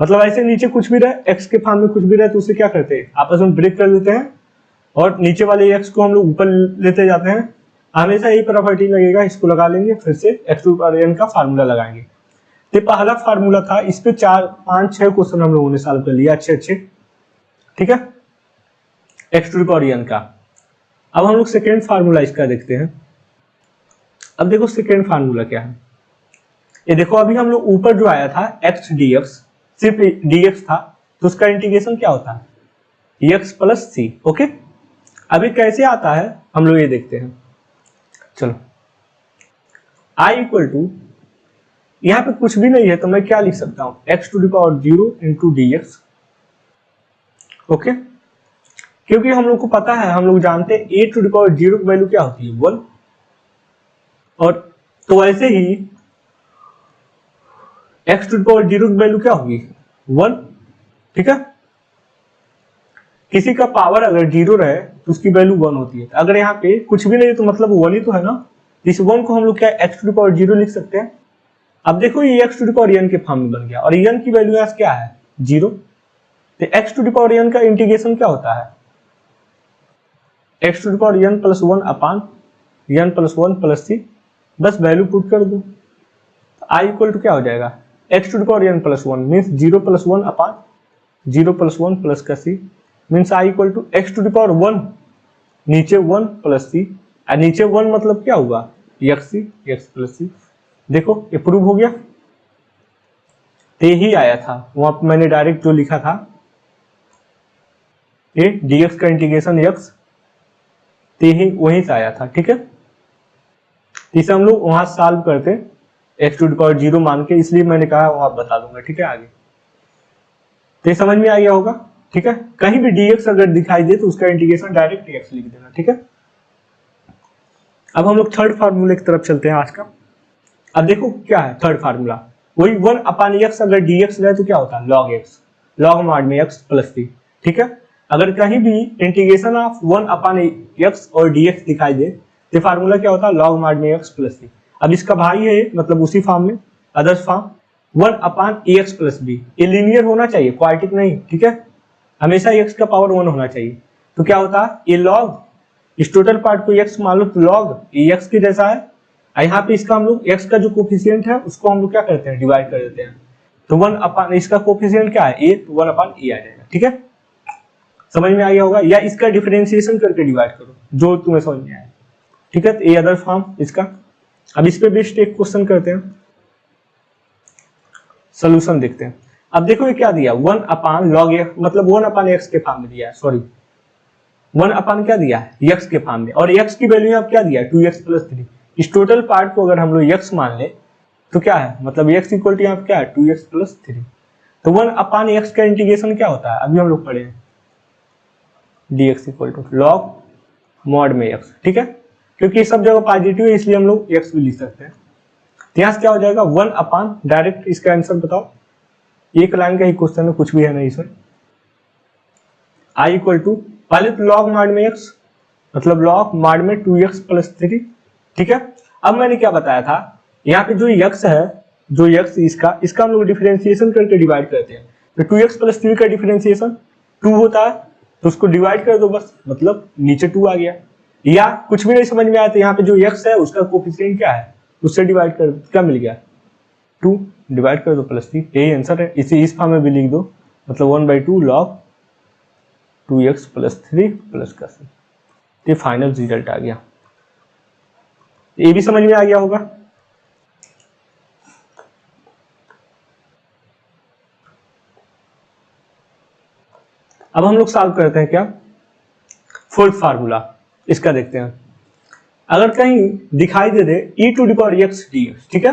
S1: मतलब ऐसे नीचे कुछ भी रहे एक्स के फॉर्म में कुछ भी रहे तो उसे क्या करते हैं आपस में ब्रेक कर लेते हैं और नीचे वाले एक्स को हम लोग ऊपर लेते जाते हैं। हमेशा यही प्रॉपर्टी लगेगा, इसको लगा लेंगे, फिर से एक्स टू पावर n का फार्मूला लगाएंगे। ये पहला फार्मूला था, इस पे 4-5-6 क्वेश्चन हम लोगों ने सॉल्व कर लिया अच्छे, ठीक है, एक्स टू पावर n का। अब हम लोग सेकेंड फार्मूला इसका देखते हैं। अब देखो सेकेंड फार्मूला क्या है, ये देखो अभी हम लोग ऊपर जो आया था x dx, सिर्फ dx था, तो उसका इंटीग्रेशन क्या होता है x प्लस सी। ओके, अभी कैसे आता है हम लोग ये देखते हैं। चलो i इक्वल टू यहाँ पे कुछ भी नहीं है तो मैं क्या लिख सकता हूं x to the power 0 into dx। Okay, क्योंकि हम लोग को पता है, हम लोग जानते हैं a टू द पावर 0 की वैल्यू क्या होती है 1, और तो ऐसे ही x टू द पावर 0 की वैल्यू क्या होगी 1, ठीक है। किसी का पावर अगर 0 रहे तो उसकी वैल्यू 1 होती है। अगर यहाँ पे कुछ भी नहीं तो मतलब 1 ही तो है ना, इस 1 को हम लोग क्या x टू द पावर 0 लिख सकते हैं। अब देखो ये x to the power n के फॉर्म में बन गया और n की वैल्यू यहाँ क्या है 0, तो x to the power n का इंटीग्रेशन क्या होता है x to the power n plus 1 upon n plus 1 plus C, बस वैल्यू पुट कर दो। i इक्वल टू क्या हो जाएगा x to the power n plus 1 means 0 plus 1 upon 0 plus 1 plus का C, means i equal to x to the power 1 नीचे 1 plus सी, और नीचे 1 मतलब क्या हुआ x प्लस सी। देखो ये प्रूव हो गया, ये ही आया था वहां पर मैंने डायरेक्ट जो लिखा था ये dx का इंटीग्रेशन x, ते ही वहीं से आया था, ठीक है। इसे हम लोग वहां सॉल्व करते x टू द पावर 0 मान के, इसलिए मैंने कहा वहां बता दूंगा, ठीक है आगे। तो ये समझ में आ गया होगा, ठीक है। कहीं भी dx अगर दिखाई दे तो उसका इंटीग्रेशन डायरेक्ट x लिख देना, ठीक है। अब हम लोग थर्ड फार्मूले की तरफ चलते हैं आज का। अब देखो क्या है थर्ड फार्मूला, वही 1 अपान x अगर dx रहे तो क्या होता है log x, log मॉड में x प्लस सी, ठीक है। अगर कहीं भी इंटीग्रेशन ऑफ 1 अपान x और dx दिखाई दे तो फार्मूला क्या होता है log मॉड में x प्लस सी। अब इसका भाई है मतलब उसी फॉर्म में अदर्स फॉर्म 1 अपान ax प्लस b, ये लीनियर होना चाहिए क्वाड्रेटिक नहीं, ठीक है। हमेशा x का पावर 1 होना चाहिए। तो क्या होता है ये log, इस टोटल पार्ट को x मान लो तो log ये x के जैसा है, यहाँ पे इसका हम लोग x का जो कोफिशिएंट है उसको हम लोग क्या करते हैं डिवाइड कर देते हैं, तो 1 अपान इसका कोफिशिएंट क्या है a, तो 1 अपान a आ जाएगा, ठीक है। समझ में आ गया होगा, या इसका डिफरेंशिएशन करके डिवाइड करो जो तुम्हें समझ में आए, ठीक है। तो ये अदर फॉर्म इसका। अब इस पे बेस्ड एक क्वेश्चन करते हैं, सोल्यूशन देखते हैं। अब देखो ये क्या दिया, 1 अपान लॉग एक्स, मतलब 1 अपान एक्स के फॉर्म में दिया है, सॉरी 1 अपान क्या दिया है, एक्स के फॉर्म में, और एक्स की वैल्यू अब क्या दिया है 2x प्लस 3। इस टोटल पार्ट को अगर हम लोग एक्स मान ले तो क्या है, मतलब एक्स इक्वल टू यहाँ पे क्या है 2x प्लस 3। तो 1 अपान एक्स का इंटीग्रेशन क्या होता है, अभी हम लोग पढ़े हैं, dx equal to log mod में x, ठीक है, क्योंकि सब जगह पॉजिटिव है इसलिए हम लोग x भी लिख सकते हैं। तो यहाँ से क्या हो जाएगा 1 अपान, डायरेक्ट इसका आंसर बताओ, एक लाइन का ही क्वेश्चन है, कुछ भी है नहीं इसमें। i इक्वल टू पहले तो लॉग मॉड में x, मतलब लॉग मॉड में 2x प्लस 3, ठीक है। अब मैंने क्या बताया था, यहाँ पे जो x है, जो x इसका हम लोग डिफरेंशिएशन करके डिवाइड करते हैं। तो 2x प्लस 3 का डिफरेंशिएशन 2 होता है, तो उसको डिवाइड कर दो बस, मतलब नीचे 2 आ गया। या कुछ भी नहीं समझ में आया तो यहाँ पे जो x है उसका कोफिशिएंट क्या है, उससे डिवाइड कर, क्या मिल गया 2, डिवाइड कर दो प्लस 3, यही आंसर है। इसे इस फॉर्म में भी लिख दो, मतलब 1/2 लॉग 2x प्लस 3 प्लस का 3, ये फाइनल रिजल्ट आ गया। ये भी समझ में आ गया होगा। अब हम लोग सॉल्व करते हैं क्या, फोर्थ फार्मूला, इसका देखते हैं। अगर कहीं दिखाई दे दे e to the power x dx, ठीक है,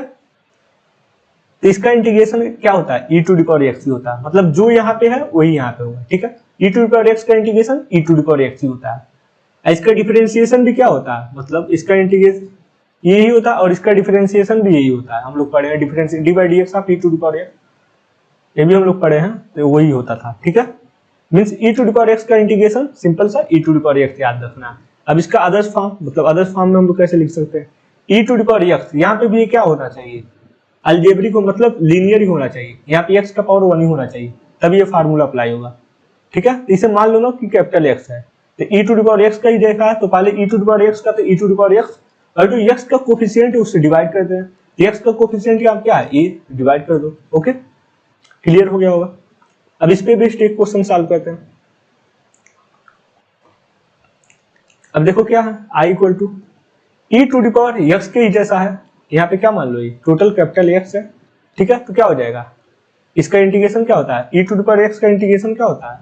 S1: तो इसका इंटीग्रेशन क्या होता है, e to the power x ही होता है, मतलब जो यहाँ पे है वही यहाँ पे होगा, ठीक है। e to the power x का integration e to the power x ही होता है। इसका डिफरेंशिएशन भी क्या होता है, मतलब इसका इंटीग्रेशन यही होता है और इसका डिफरेंशिएशन भी यही होता है। हम लोग पढ़े हैं differentiation d by d x of e to the power x, ये भी हम लोग पढ़े हैं, तो वही होता था, ठीक है। Means e to the power x का इंटीग्रेशन सिंपल सा e to the power x याद रखना है। अब इसका अदर्स फॉर्म, मतलब अदर्स फॉर्म में हम लोग कैसे लिख सकते हैं, e to the power x, यहाँ पे भी ये क्या होना चाहिए, अलजेब्रिक को, मतलब लीनियर ही होना चाहिए, यहाँ पे x का पावर 1 ही होना चाहिए, तभी ये फार्मूला अप्लाई होगा, ठीक है। तो इसे मान लो ना कि कैपिटल x है, तो e to the power x का ही देखा है, तो पहले e to the power x का, तो e to the power x, और जो x का कोफिशिएंट है उससे डिवाइड करते हैं, x का कोफिशिएंट क्या है a, डिवाइड कर दो, ओके, क्लियर हो गया होगा। अब इस पे बेस्ड एक क्वेश्चन सॉल्व करते हैं। अब देखो क्या है, i equal to e to the power x के ही जैसा है, यहाँ पे क्या मान लो, ये टोटल कैपिटल x है, ठीक है। तो क्या हो जाएगा, इसका इंटीग्रेशन क्या होता है, e to the power x का इंटीग्रेशन क्या होता है,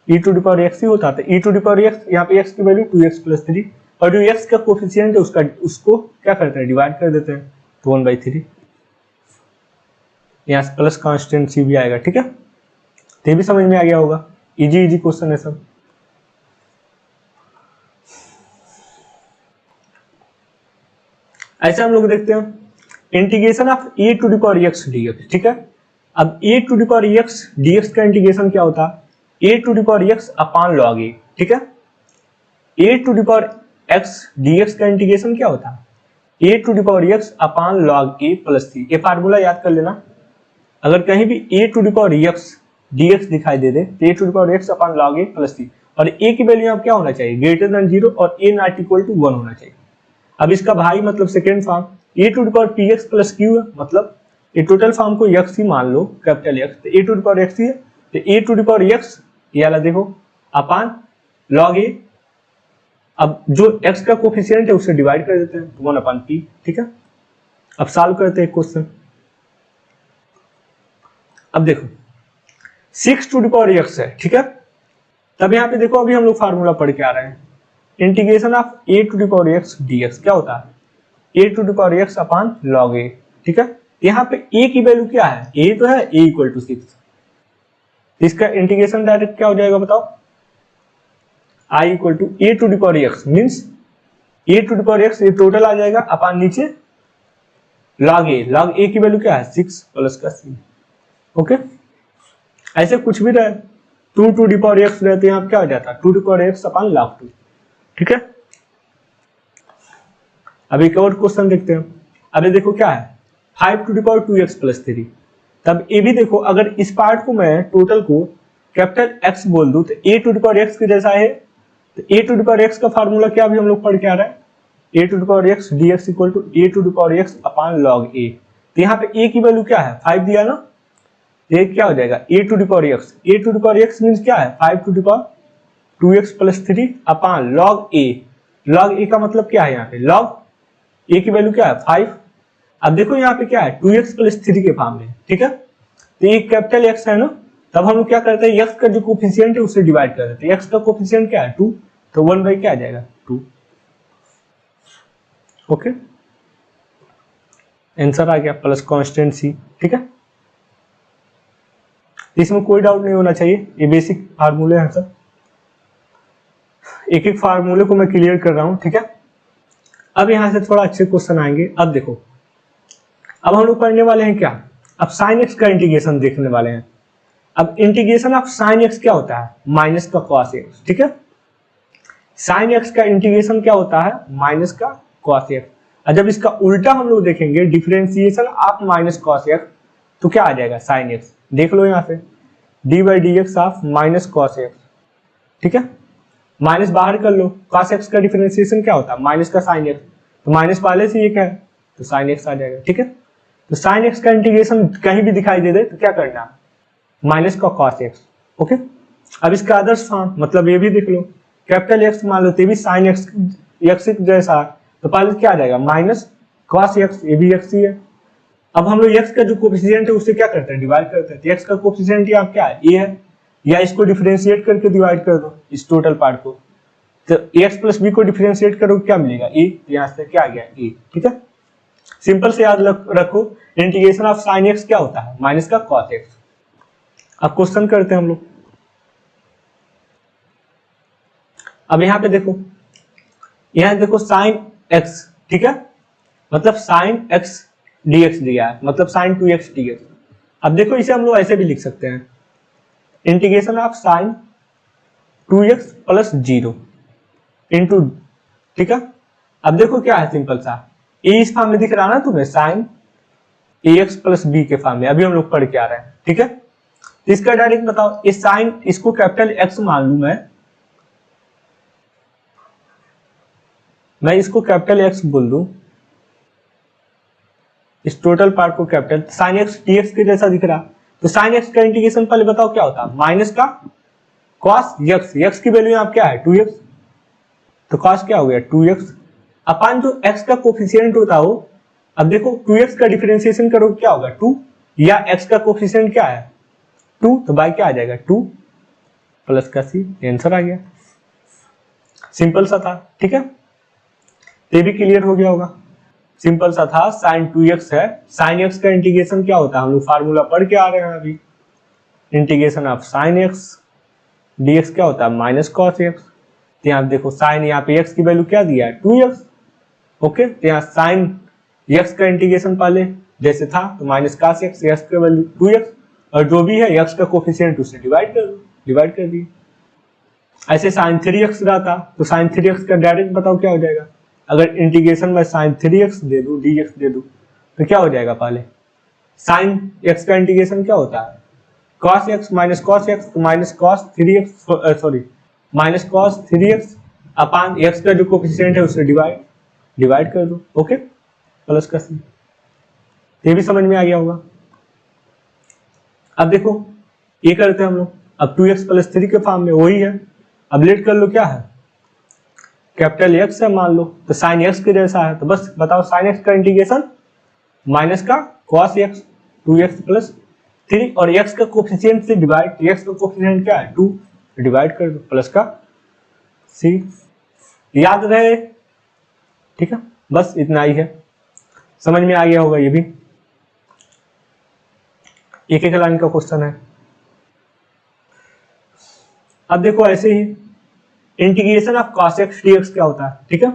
S1: e to the power x ही होता है। तो e to the power x, यहाँ पे x की वैल्यू 2x प्लस 3, और जो x का कोफिशिएंट है उसको क्या करते हैं, डिवाइड कर देते हैं, तो 1/3, यहाँ से प्लस कांस्टेंट सी भी आएगा, ठीक है। तो ये भी समझ में आ गया होगा, इजी क्वेश्चन है सब। ऐसे हम लोग देखते हैं integration of a to the power x dx, ठीक है। अब a to the power x dx का इंटीग्रेशन क्या होता है, a to the power x upon log a, ठीक है। A to the power x dx का इंटीग्रेशन क्या होता है, a to the power x upon log a plus 3, ये फार्मूला याद कर लेना। अगर कहीं भी a to the power x dx दिखाई दे दे तो a to the power x upon log a plus 3, और ए की वैल्यू अब क्या होना चाहिए, ग्रेटर देन 0 और ए नॉट इक्वल टू 1 होना चाहिए। अब इसका भाई मतलब second form a to the power p x plus q है, मतलब ये टोटल फॉर्म को एक्स ही मान लो, कैपिटल एक्स, तो a to the power x ही है, तो a to the power x ये वाला देखो अपान लॉग ए, अब जो एक्स का कोफिशिएंट है उससे डिवाइड कर देते हैं, तो 1 अपान पी, ठीक है। अब सॉल्व करते हैं क्वेश्चन। अब देखो 6 टू द पावर एक्स है, ठीक है। तब यहाँ पे देखो अभी हम लोग फार्मूला पढ़ के आ रहे हैं, integration of a to the power x dx क्या होता है, a to the power x upon log a, ठीक है। यहाँ पे ए की वैल्यू क्या है, ए तो है, ए इक्वल टू 6, इसका इंटीग्रेशन डायरेक्ट क्या हो जाएगा बताओ, I equal to a to the power x, means a to the power x ये टोटल आ जाएगा अपान नीचे लॉग ए की वैल्यू क्या है 6 प्लस का 3, ओके। ऐसे कुछ भी रहे 2 टू द पावर एक्स रहते हैं, यहाँ क्या हो जाता है 2 to the power x upon log 2, ठीक है। अब एक और क्वेश्चन देखते हैं। अभी देखो क्या है 5 to the power 2x plus 3, तब ये भी देखो अगर इस पार्ट को मैं टोटल को कैपिटल x बोल दूं तो a to the power x के जैसा है, तो a to the power x का फार्मूला क्या भी हम लोग पढ़ के आ रहा है, a to the power x dx equal to a to the power x upon log a। तो यहाँ पे a की वैल्यू क्या है 5 दिया ना, ये क्या हो जाएगा a to the power x means क्या है 5 to the power 2x plus 3 upon log a का मतलब क्या है, यहाँ पे लॉग a की वैल्यू क्या है 5। अब देखो यहाँ पे क्या है 2x प्लस 3 के फॉर्म में, ठीक है। तो ये कैपिटल एक्स है ना, तब हम लोग क्या करते हैं, एक्स का जो कोफिशिएंट है उससे डिवाइड कर देते हैं। एक्स का कोफिशिएंट क्या है 2, तो 1 बाई क्या आ जाएगा 2। ओके, आंसर आ गया प्लस कांस्टेंट सी। ठीक है, इसमें कोई डाउट नहीं होना चाहिए, ये बेसिक फार्मूले हैं सब, एक एक फार्मूले को मैं क्लियर कर रहा हूं। ठीक है, अब यहां से थोड़ा अच्छे क्वेश्चन आएंगे। अब देखो, अब हम लोग पढ़ने वाले हैं क्या, अब साइन एक्स का इंटीग्रेशन देखने वाले हैं। अब इंटीग्रेशन ऑफ साइन एक्स क्या होता है, माइनस का कॉस एक्स। ठीक है, साइन एक्स का इंटीग्रेशन क्या होता है, माइनस का कॉस एक्स। और जब इसका उल्टा हम लोग देखेंगे, differentiation of minus cos x, तो क्या आ जाएगा साइन एक्स। देख लो यहाँ से, D by d x of minus cos x. ठीक है, माइनस बाहर कर लो, कॉस एक्स का डिफरेंशिएशन क्या होता है, माइनस का साइन एक्स, तो माइनस पहले से एक है तो साइन एक्स आ जाएगा। ठीक है, तो साइन एक्स का इंटीग्रेशन कहीं भी दिखाई दे तो क्या करना, माइनस का कॉस एक्स। ओके, अब इसका आदर्श फॉर्म, मतलब ये भी देख लो, कैपिटल एक्स मान लो, तो भी साइन एक्स एक्स जैसा, तो पहले क्या आ जाएगा माइनस कॉस एक्स, ये भी एक्स ही है। अब हम लोग एक्स का जो कोफिशिएंट है उससे क्या करते हैं, डिवाइड करते हैं। तो एक्स का कोफिशिएंट यहाँ क्या है, ए है, या इसको डिफरेंशिएट करके डिवाइड कर दो इस टोटल पार्ट को, तो एक्स प्लस बी को डिफरेंशिएट करो क्या मिलेगा, ए, तो यहाँ से क्या आ गया ए। ठीक है, सिंपल से याद रखो, इंटीग्रेशन ऑफ साइन एक्स क्या होता है, माइनस का कॉस एक्स। अब क्वेश्चन करते हैं हम लोग। अब यहाँ पे देखो, यहाँ देखो साइन एक्स, ठीक है, मतलब साइन एक्स डीएक्स दिया है, मतलब साइन 2x डीएक्स। अब देखो इसे हम लोग ऐसे भी लिख सकते हैं, integration of sign 2x plus 0 into. ठीक है, अब देखो क्या है, सिंपल सा, ए इस फॉर्म में दिख रहा ना तुम्हें, साइन ax प्लस बी के फॉर्म में, अभी हम लोग पढ़ के आ रहे हैं। ठीक है, तो इसका डायरेक्ट बताओ, इस साइन, इसको कैपिटल एक्स मान लू मैं इसको कैपिटल एक्स बोल दूं, इस टोटल पार्ट को कैपिटल, साइन एक्स डीएक्स के जैसा दिख रहा, तो साइन एक्स का इंटीग्रेशन पहले बताओ क्या होता है, माइनस का कॉस एक्स, एक्स की वैल्यू यहाँ क्या है 2x, तो कॉस क्या हो गया 2x अपन जो x का कोफिशिएंट होता हो। अब देखो 2x का डिफरेंशिएशन करो क्या होगा 2, या x का कोफिशिएंट क्या है 2, तो बाई क्या आ जाएगा 2 प्लस का सी, आंसर आ गया। सिंपल सा था। ठीक है, ये भी क्लियर हो गया होगा, सिंपल सा था, साइन 2x है, साइन x का इंटीग्रेशन क्या होता है, हम लोग फार्मूला पढ़ के आ रहे हैं अभी, integration of sine x dx क्या होता है माइनस कॉस एक्स। तो यहाँ देखो साइन, यहाँ पे x की वैल्यू क्या दिया है 2x। ओके, तो यहाँ साइन x का इंटीग्रेशन पहले जैसे था, तो माइनस कॉस एक्स, x की वैल्यू 2x, और जो भी है x का कोफिशिएंट उससे डिवाइड कर दो, डिवाइड कर दिए। ऐसे साइन 3x रहता, तो साइन 3x का डायरेक्ट बताओ क्या हो जाएगा, अगर इंटीग्रेशन में साइन 3x दे दूं, dx दे दूं, तो क्या हो जाएगा, पहले साइन x का इंटीग्रेशन क्या होता है cos x minus cos x, तो minus cos 3x, sorry minus cos 3x अपान x का जो कोफिशिएंट है उससे डिवाइड कर दो। ओके, प्लस का सी, ये भी समझ में आ गया होगा। अब देखो ये करते हैं हम लोग, अब 2x प्लस 3 के फॉर्म में वही है, अब लेट कर लो क्या है, कैपिटल एक्स है मान लो, तो साइन एक्स के जैसा है, तो बस बताओ साइन एक्स का इंटीग्रेशन माइनस का कॉस एक्स 2x प्लस 3, और x का कोफिशिएंट से डिवाइड, x का कोफिशिएंट क्या है 2, डिवाइड कर दो प्लस का c, याद रहे। ठीक है, बस इतना ही है, समझ में आ गया होगा, ये भी एक एक लाइन का क्वेश्चन है। अब देखो ऐसे ही integration of cos x dx क्या होता है। ठीक है,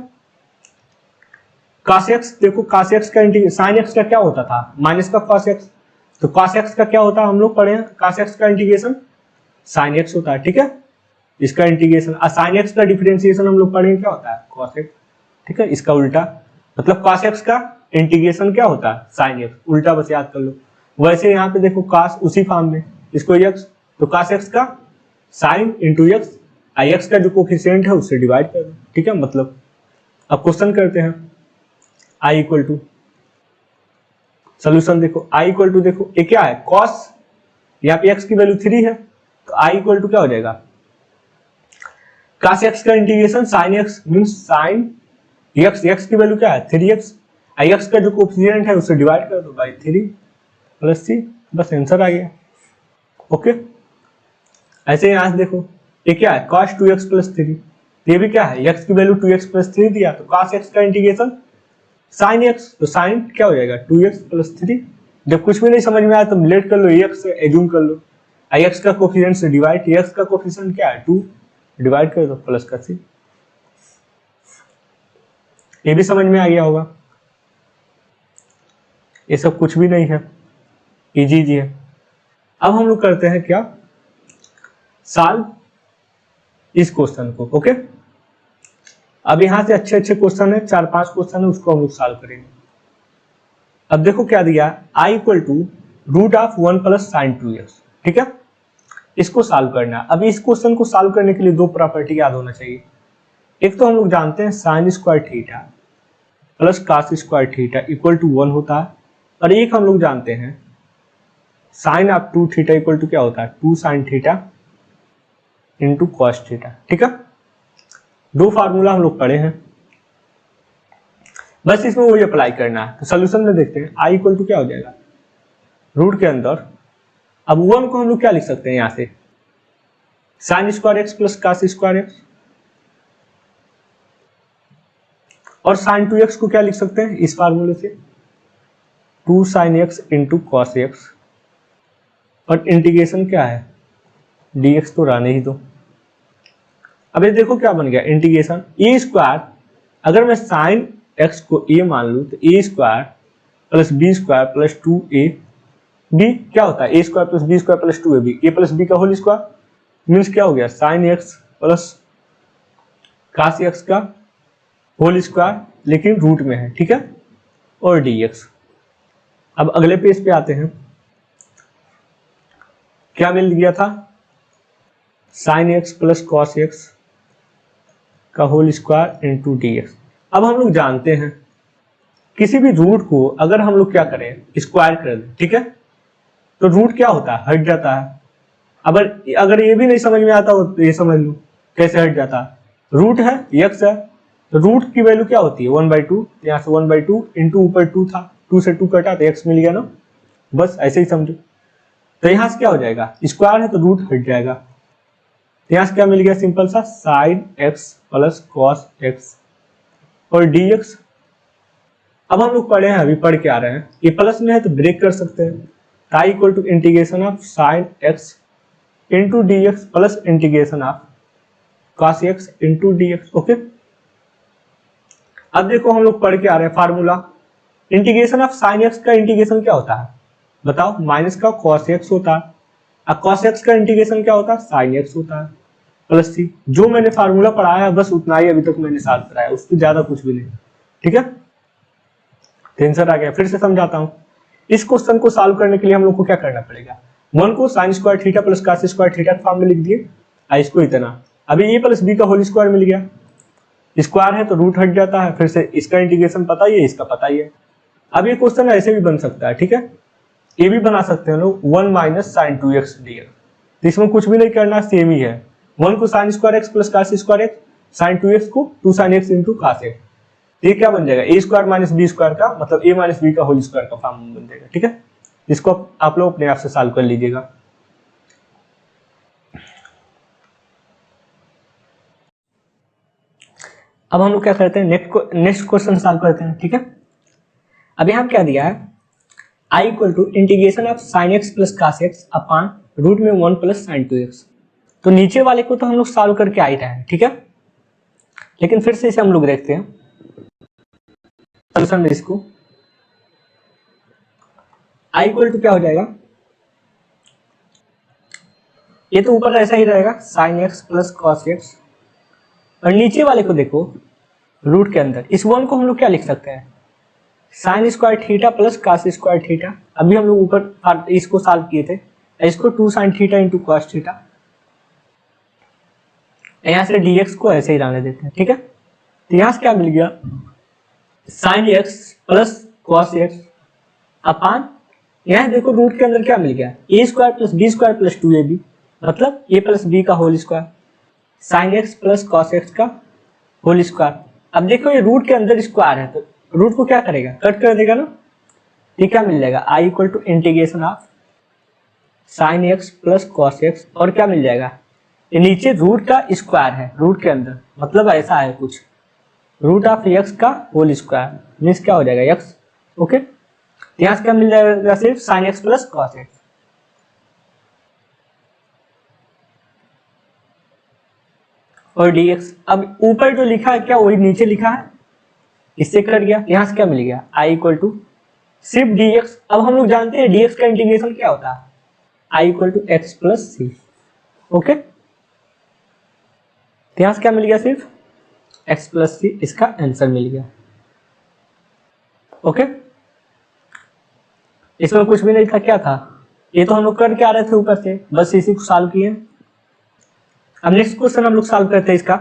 S1: cos x, देखो cos x का साइन x का क्या होता था माइनस का cos x, तो cos x का क्या होता है हम लोग पढ़े हैं, cos x का इंटीग्रेशन sin x होता है। ठीक है, इसका इंटीग्रेशन, sin x का डिफरेंशिएशन हम लोग पढ़े हैं क्या होता है cos x। ठीक है, इसका उल्टा, मतलब cos x का इंटीग्रेशन क्या होता है sin x, उल्टा बस याद कर लो। वैसे यहाँ पे देखो cos उसी फॉर्म में, इसको x, तो cos x का sin इंटू x, x का जो कोफिशिएंट है उससे डिवाइड कर दो। ठीक है, मतलब अब क्वेश्चन करते हैं, i इक्वल टू, सोल्यूशन देखो i इक्वल टू, देखो ये क्या है cos, यहाँ पे x की वैल्यू 3 है, तो i इक्वल टू क्या हो जाएगा cos x का integration sin x means sin x, x की वैल्यू क्या है 3x, x का जो कोफिशिएंट है उससे डिवाइड कर दो बाय 3 प्लस c, बस आंसर आ गया। ओके, ऐसे यहाँ से देखो ये क्या है cos 2x प्लस 3, ये भी क्या है x की वैल्यू 2x प्लस 3 दिया, तो cos x का इंटीग्रेशन sin x, तो sin क्या हो जाएगा 2x प्लस 3। जब कुछ भी नहीं समझ में आया तो रिलेट कर लो, x से एज्यूम कर लो, x का कोफिशिएंट से डिवाइड, x का कोफिशिएंट क्या है 2, डिवाइड कर दो प्लस का 3। ये भी समझ में आ गया होगा, ये सब कुछ भी नहीं है, इजी है। अब हम लोग करते हैं क्या, सॉल्व इस क्वेश्चन को। ओके, अब यहां से अच्छे अच्छे क्वेश्चन है, 4-5 क्वेश्चन है, उसको हम लोग सॉल्व करेंगे। अब देखो क्या दिया, i equal to root of 1 plus sine 2x, ठीक है, इसको सॉल्व करना है। अब इस क्वेश्चन को सॉल्व करने के लिए दो प्रॉपर्टी याद होना चाहिए। एक तो हम लोग जानते हैं sine square theta plus cos square theta equal to 1 होता है, और एक हम लोग जानते हैं sine of 2 theta equal to क्या होता है 2 sine theta into cos theta, ठीक है। दो फार्मूला हम लोग पढ़े हैं, बस इसमें वही अप्लाई करना है। तो सोल्यूशन में देखते हैं, आई इक्वल टू क्या हो जाएगा रूट के अंदर, अब 1 को हम लोग क्या लिख सकते हैं यहाँ से sine square x plus cos square x, और साइन 2x को क्या लिख सकते हैं इस फार्मूले से 2 sine x into cos x, और इंटीग्रेशन क्या है dx तो रहने ही दो। अब ये देखो क्या बन गया इंटीग्रेशन ए स्क्वायर, अगर मैं साइन x को a मान लूं तो a square plus b square plus 2a b क्या होता है a square plus b square plus 2ab, a plus b का होल स्क्वायर मीन्स क्या हो गया sine x plus cos x का होल स्क्वायर, लेकिन रूट में है, ठीक है, और dx। अब अगले पेज पे आते हैं, क्या मिल गया था sine x plus cos x का होल स्क्वायर इंटू dx। अब हम लोग जानते हैं किसी भी रूट को अगर हम लोग क्या करें स्क्वायर कर दें, ठीक है, तो रूट क्या होता है हट जाता है। अगर ये भी नहीं समझ में आता हो तो ये समझ लो कैसे हट जाता है, रूट है x है, तो रूट की वैल्यू क्या होती है 1/2, यहाँ से 1/2 इंटू ऊपर 2 था, 2 से 2 कटा तो x मिल गया ना, बस ऐसे ही समझो। तो यहाँ से क्या हो जाएगा स्क्वायर है तो रूट हट जाएगा, तो यहाँ से क्या मिल गया सिंपल सा sine x plus cos x और dx। अब हम लोग पढ़े हैं, अभी पढ़ के आ रहे हैं, ये प्लस में है तो ब्रेक कर सकते हैं, I equal to integration of sine x into dx plus integration of cos x into dx। Okay, अब देखो हम लोग पढ़ के आ रहे हैं formula, integration of sine x का इंटीग्रेशन क्या होता है बताओ, माइनस का कॉस x होता है, अब कॉस x का इंटीग्रेशन क्या होता है साइन x होता है प्लस सी। जो मैंने फार्मूला पढ़ाया है बस उतना ही अभी तक मैंने सॉल्व कराया, उससे ज्यादा कुछ भी नहीं, ठीक है। आंसर आ गया, फिर से समझाता हूँ। इस क्वेश्चन को सॉल्व करने के लिए हम लोग को क्या करना पड़ेगा, 1 को sine square theta plus cos square theta के फॉर्म में लिख दिए, इसको इतना, अभी a प्लस b का होल स्क्वायर मिल गया, स्क्वायर है तो रूट हट जाता है, फिर से इसका इंटीग्रेशन पता ही है, इसका पता ही है। अब ये क्वेश्चन ऐसे भी बन सकता है, ठीक है, ये भी बना सकते हैं लोग 1 माइनस साइन 2x dx, तो इसमें कुछ भी नहीं करना, सेम ही है, 1 को sine square x plus cos square x, sine 2x को 2 sine x into cos x, ये क्या बन जाएगा a square minus B square का, मतलब a माइनस बी का होल स्क्वायर का फॉर्म बन जाएगा, ठीक है। इसको आप लोग अपने आप से सॉल्व कर लीजिएगा। अब हम लोग क्या करते हैं नेक्स्ट क्वेश्चन सॉल्व करते हैं, ठीक है। अब यहाँ क्या दिया है I equal to integration of sine x plus cos x upon root में 1 प्लस साइन 2x। तो नीचे वाले को तो हम लोग सॉल्व करके आ ही रहे हैं, ठीक है, लेकिन फिर से इसे हम लोग देखते हैं सोल्यूशन में। इसको आई इक्वल टू क्या हो जाएगा, ये तो ऊपर ऐसा ही रहेगा sign x plus cos x, और नीचे वाले को देखो रूट के अंदर, इस 1 को हम लोग क्या लिख सकते हैं sine square theta plus cos square theta, अभी हम लोग ऊपर इसको सॉल्व किए थे, इसको 2 sine theta into cos theta, यहाँ से dx को ऐसे ही रहने देते हैं, ठीक है। तो यहाँ से क्या मिल गया sine x plus cos x upon, यहाँ देखो रूट के अंदर क्या मिल गया a square plus b square plus 2ab, मतलब a प्लस बी का whole square, sine x plus cos x का होल स्क्वायर। अब देखो ये रूट के अंदर स्क्वायर है तो रूट को क्या करेगा कट कर देगा ना, ये क्या मिल जाएगा I equal to integration of sine x plus cos x, और क्या मिल जाएगा, ये नीचे रूट का स्क्वायर है, रूट के अंदर, मतलब ऐसा है कुछ, रूट ऑफ एक्स का होल स्क्वायर मीन्स क्या हो जाएगा एक्स। ओके, यहाँ से क्या मिल जाएगा, सिर्फ sign x plus cos x. और dx, अब ऊपर जो लिखा है क्या वही नीचे लिखा है, इससे कट गया, यहां से क्या मिल गया, i इक्वल टू सिर्फ dx। अब हम लोग जानते हैं dx का इंटीग्रेशन क्या होता है, i equal to x plus c. Okay, यहां से क्या मिल गया, सिर्फ x प्लस सी, इसका आंसर मिल गया। ओके, इसमें कुछ भी नहीं था, क्या था, ये तो हम लोग करके आ रहे थे ऊपर से, बस इसी को सॉल्व किए। अब नेक्स्ट क्वेश्चन हम लोग सॉल्व करते हैं। इसका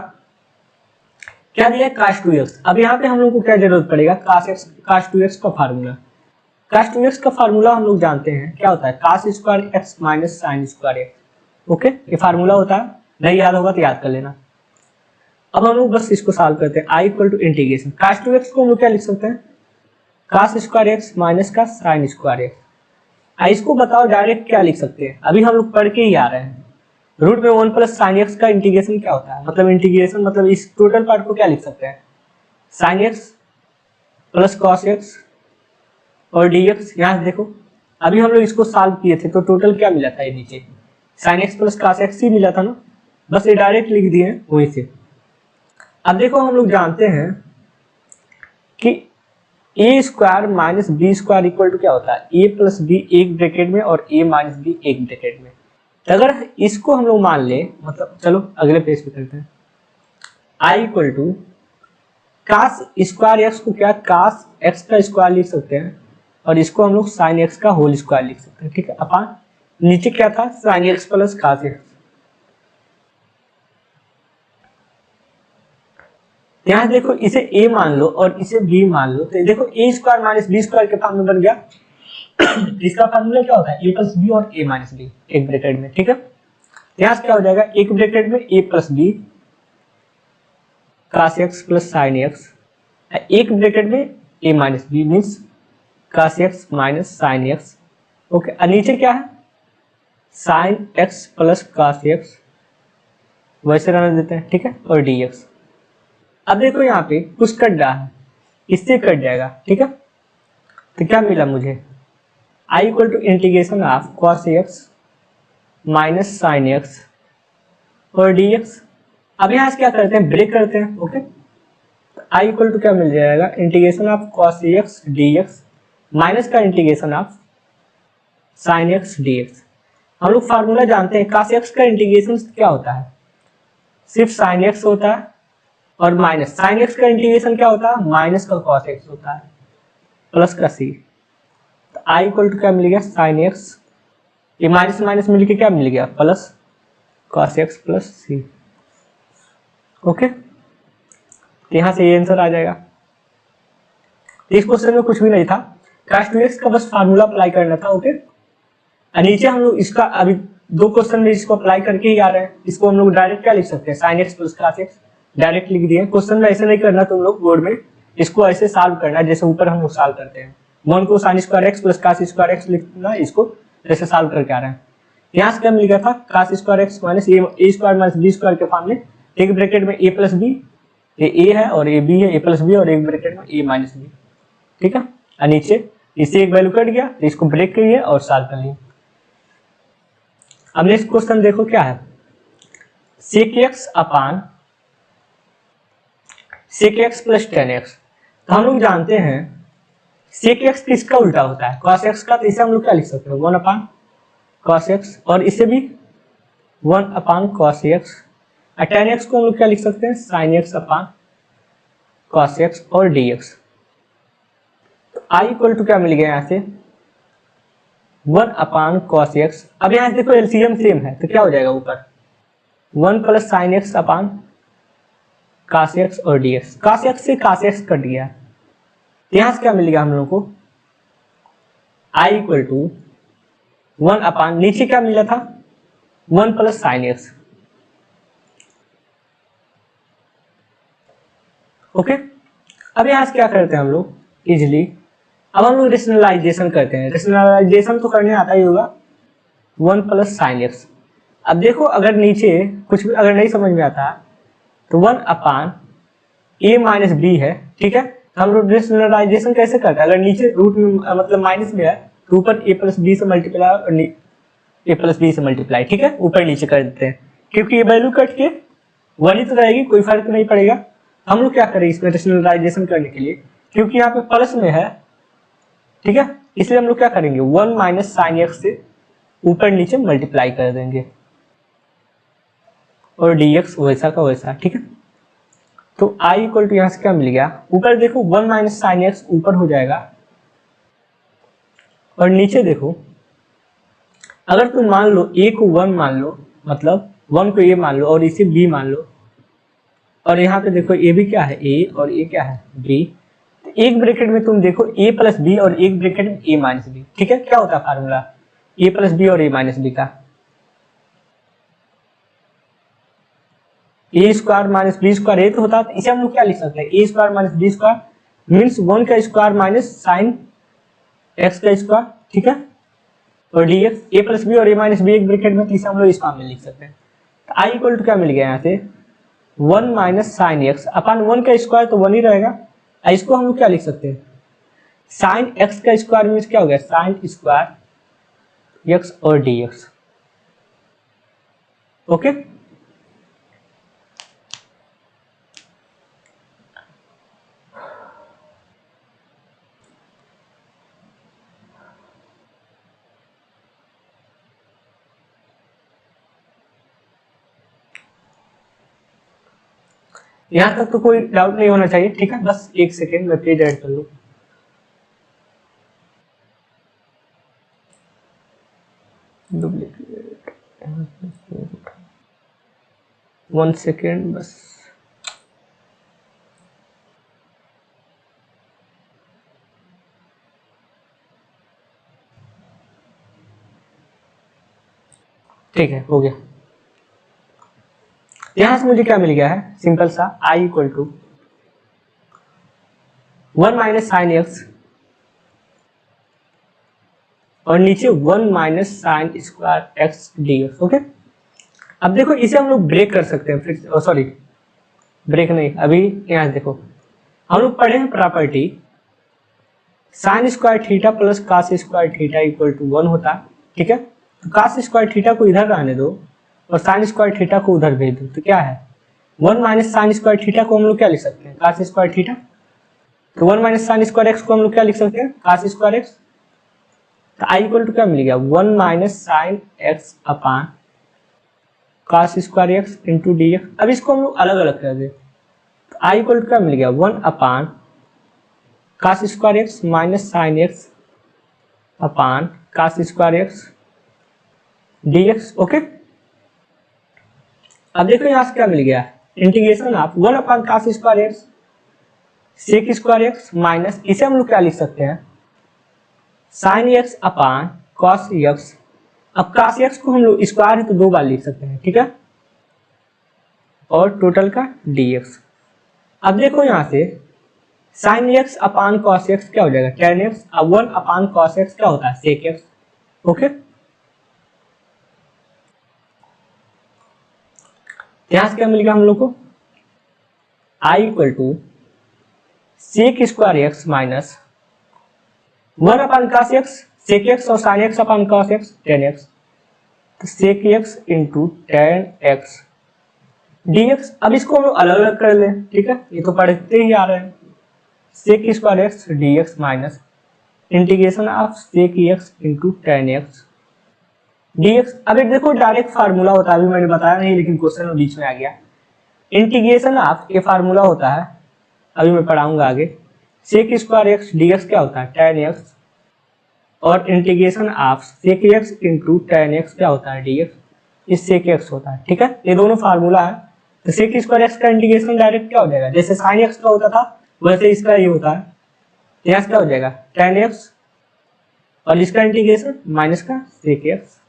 S1: क्या दिया है, cos 2x। अब यहाँ पे हम लोग को क्या जरूरत पड़ेगा, cos 2x का फार्मूला। cos 2x का फार्मूला हम लोग जानते हैं क्या होता है, cos square x minus sine square x. Okay, ये फार्मूला होता है, नहीं याद होगा तो याद कर लेना। अब हम लोग बस इसको सॉल्व करते हैं, i equal to integration cos 2x को हम लोग क्या लिख सकते हैं, cos स्क्वायर x माइनस का साइन स्क्वायर एक्स। इसको बताओ डायरेक्ट क्या लिख सकते हैं, अभी हम लोग पढ़ के ही आ रहे हैं। रूट में 1 प्लस साइन एक्स का इंटीग्रेशन क्या होता है, मतलब इंटीग्रेशन मतलब इस टोटल पार्ट को क्या लिख सकते हैं, sine x plus cos x और dx। यहाँ से देखो अभी हम लोग इसको सॉल्व किए थे तो टोटल क्या मिला था, ये नीचे sine x plus cos x ही मिला था ना, बस ये डायरेक्ट लिख दिए वहीं से। अब देखो हम लोग जानते हैं कि a square minus B square equal to क्या होता है, ए प्लस बी एक ब्रैकेट में और ए माइनस बी एक ब्रैकेट में। अगर इसको हम लोग मान ले, मतलब चलो अगले पेज पे करते हैं, i equal to cos square x को क्या कास एक्स का स्क्वायर लिख सकते हैं और इसको हम लोग साइन एक्स का होल स्क्वायर लिख सकते हैं। ठीक है, अपन नीचे क्या था, sine x plus cos x. यहाँ देखो इसे a मान लो और इसे b मान लो, तो देखो a square minus B square के फॉर्म में बन गया। इसका फार्मूला क्या होता है, a प्लस बी और a माइनस बी एक ब्रैकेट में। ठीक है, यहाँ से क्या हो जाएगा, एक ब्रैकेट में a plus b cos x plus sine x, एक ब्रैकेट में a minus b means cos x minus sine x. Okay, और नीचे क्या है, sine x plus cos x, वैसे रहने देते हैं। ठीक है, और dx। अब देखो यहाँ पे कुछ कट रहा है, इससे कट जाएगा। ठीक है, तो क्या मिला मुझे, i equal to integration of cos x minus sine x और dx। अब यहाँ से क्या करते हैं, ब्रेक करते हैं। ओके, i इक्वल टू क्या मिल जाएगा, integration of cos x dx minus का integration of sine x dx। हम लोग फार्मूला जानते हैं, cos एक्स का इंटीग्रेशन क्या होता है, सिर्फ साइन एक्स होता है, और माइनस साइन एक्स का इंटीग्रेशन क्या होता है, माइनस का cos एक्स होता है प्लस का c। तो i इक्वल टू क्या मिल गया, साइन एक्स, ये माइनस माइनस मिलके क्या मिल गया, plus cos x plus c. Okay, यहां से ये आंसर आ जाएगा। इस क्वेश्चन में कुछ भी नहीं था, cos 2x का बस फार्मूला अप्लाई करना था। ओके, और नीचे हम लोग इसका अभी दो क्वेश्चन में इसको अप्लाई करके ही आ रहे हैं। इसको हम लोग डायरेक्ट क्या लिख सकते हैं, sine x plus cos x direct लिख दिए। क्वेश्चन में ऐसे नहीं करना तुम लोग, बोर्ड में इसको ऐसे सॉल्व करना जैसे ऊपर हम लोग सॉल्व करते हैं। वन को sine square x plus cos square x लिखना, इसको जैसे सॉल्व करके आ रहे हैं। यहाँ से क्या मिल गया था, cos square x minus a square minus B square के फॉर्म में, एक ब्रैकेट में a प्लस बी, ये a है और ये b है, a प्लस बी, और एक ब्रैकेट में a माइनस बी। ठीक है, और नीचे इससे एक वैल्यू कट गया तो इसको ब्रेक करिए और सॉल्व कर लिए। अब नेक्स्ट क्वेश्चन देखो क्या है, sec x अपान sec x plus tan x। तो हम लोग जानते हैं sec x किसका उल्टा होता है, cos x का, तो इसे हम लोग क्या लिख सकते हैं, 1 अपान cos x, और इसे भी 1 अपान cos x। और tan x को हम लोग क्या लिख सकते हैं, sin x अपान cos x और dx। तो i इक्वल टू क्या मिल गया यहाँ से, 1 अपान cos x। अब यहाँ से देखो एलसीएम सेम है तो क्या हो जाएगा, ऊपर 1 प्लस sin x अपान cos x और dx। cos x से cos x कट गया, यहाँ से क्या मिल गया हम लोगों को, i इक्वल टू 1 अपान, नीचे क्या मिला था, 1 प्लस sin x। ओके, अब यहाँ से क्या करते हैं हम लोग इजिली, अब हम लोग रेशनलाइजेशन करते हैं। रेशनलाइजेशन तो करने आता ही होगा, 1 प्लस साइन एक्स। अब देखो अगर नीचे कुछ भी अगर नहीं समझ में आता तो 1 अपान ए माइनस बी है, ठीक है। हम रेशनलाइजेशन कैसे करते हैं, अगर नीचे रूट में मतलब माइनस में है तो ऊपर ए प्लस बी से मल्टीप्लाई और ए प्लस बी से मल्टीप्लाई, ठीक है, ऊपर नीचे कर देते हैं क्योंकि ये वैल्यू कट के 1 ही तो रहेगी, कोई फर्क नहीं पड़ेगा। हम लोग क्या करें इसमें रेशनलाइजेशन करने के लिए, क्योंकि यहाँ पे प्लस में है, ठीक है, इसलिए हम लोग क्या करेंगे 1 माइनस साइन एक्स से ऊपर नीचे मल्टीप्लाई कर देंगे और dx वैसा का वैसा, ठीक है। तो i इक्वल टू यहाँ से क्या मिल गया, ऊपर देखो 1 माइनस साइन एक्स ऊपर हो जाएगा और नीचे देखो अगर तुम मान लो a को 1 मान लो, मतलब 1 को a मान लो और इसे b मान लो, और यहाँ पे देखो a भी क्या है a और a क्या है b, तो एक ब्रैकेट में तुम देखो a प्लस b और एक ब्रैकेट में a माइनस b, ठीक है। क्या होता है फार्मूला a प्लस b और a माइनस b का, ए स्क्वायर माइनस बी स्क्वायर ए तो होता है, तो इसे हम लोग क्या लिख सकते हैं a square minus B square means 1 का स्क्वायर माइनस साइन एक्स का स्क्वायर, ठीक है, और dx ए प्लस बी और ए माइनस बी एक ब्रैकेट में, तो इसे हम लोग इस फॉर्म में लिख सकते हैं। तो आई इक्वल टू क्या मिल गया यहाँ से 1 माइनस साइन एक्स अपान 1 का स्क्वायर तो 1 ही रहेगा, इसको हम लोग क्या लिख सकते हैं साइन एक्स का स्क्वायर मीन्स क्या हो गया साइन स्क्वायर एक्स और dx, ओके। यहां तक तो कोई डाउट नहीं होना चाहिए, ठीक है। बस एक सेकेंड में पेज ऐड कर लूं। डुप्लीकेट 1 सेकेंड बस। ठीक है, हो गया। यहां से मुझे क्या मिल गया है सिंपल सा i equal to 1 minus sine x और नीचे 1 minus sine square x dx, okay. अब देखो इसे हम लोग ब्रेक कर सकते हैं, फिर सॉरी ब्रेक नहीं, अभी यहाँ देखो हम लोग पढ़े हैं property sine square theta plus cos square theta equal to 1 होता है, ठीक है। तो कास स्क्वायर थीटा को इधर रहने दो और साइन स्क्वायर थीटा को उधर भेज दो, तो क्या है 1 माइनस साइन स्क्वायर थीटा को हम लोग क्या लिख सकते हैं कास स्क्वायर थीटा, तो 1 माइनस साइन स्क्वायर एक्स को हम लोग क्या लिख सकते हैं कास स्क्वायर एक्स। तो आई इक्वल टू क्या मिल गया 1 minus sine x upon cos square x into d x. अब इसको हम लोग अलग अलग कर दे, तो आई इक्वल टू क्या मिल गया 1 upon cos square x minus sine x upon cos square x dx, okay. अब देखो यहां से क्या मिल गया integration of 1 upon cos square x sec square x minus इसे हम लोग क्या लिख सकते हैं sine x upon cos x. अब कॉस एक्स को हम लोग स्क्वायर है तो 2 बार लिख सकते हैं, ठीक है, और टोटल का dx। अब देखो यहां से sign x upon cos x क्या हो जाएगा टेन एक्स, अब 1 अपान कॉस एक्स क्या होता है सेक एक्स, ओके। यहां से क्या मिल गया हम लोग को i equal to sec square x minus 1 upon cos x sec x और sine x upon cos x tan x, तो sec x into tan x dx। अब इसको हम लोग अलग अलग कर लें, ठीक है, ये तो पढ़ते ही आ रहे हैं sec square x dx minus integration of sec x into tan x dx। अब एक देखो डायरेक्ट फार्मूला होता है, अभी मैंने बताया नहीं लेकिन क्वेश्चन में बीच में आ गया। इंटीग्रेशन ऑफ ये फार्मूला होता है, अभी मैं पढ़ाऊंगा आगे, सेक स्क्वायर एक्स dx क्या होता है टेन एक्स और integration of sec x into tan x क्या होता है dx, इस सेक एक्स होता है, ठीक है। ये दोनों फार्मूला है, तो सेक स्क्वायर एक्स का इंटीग्रेशन डायरेक्ट क्या हो जाएगा जैसे साइन एक्स का होता था वैसे इसका ये होता है, यहाँ क्या हो जाएगा टेन एक्स और इसका इंटीग्रेशन माइनस का सेक एक्स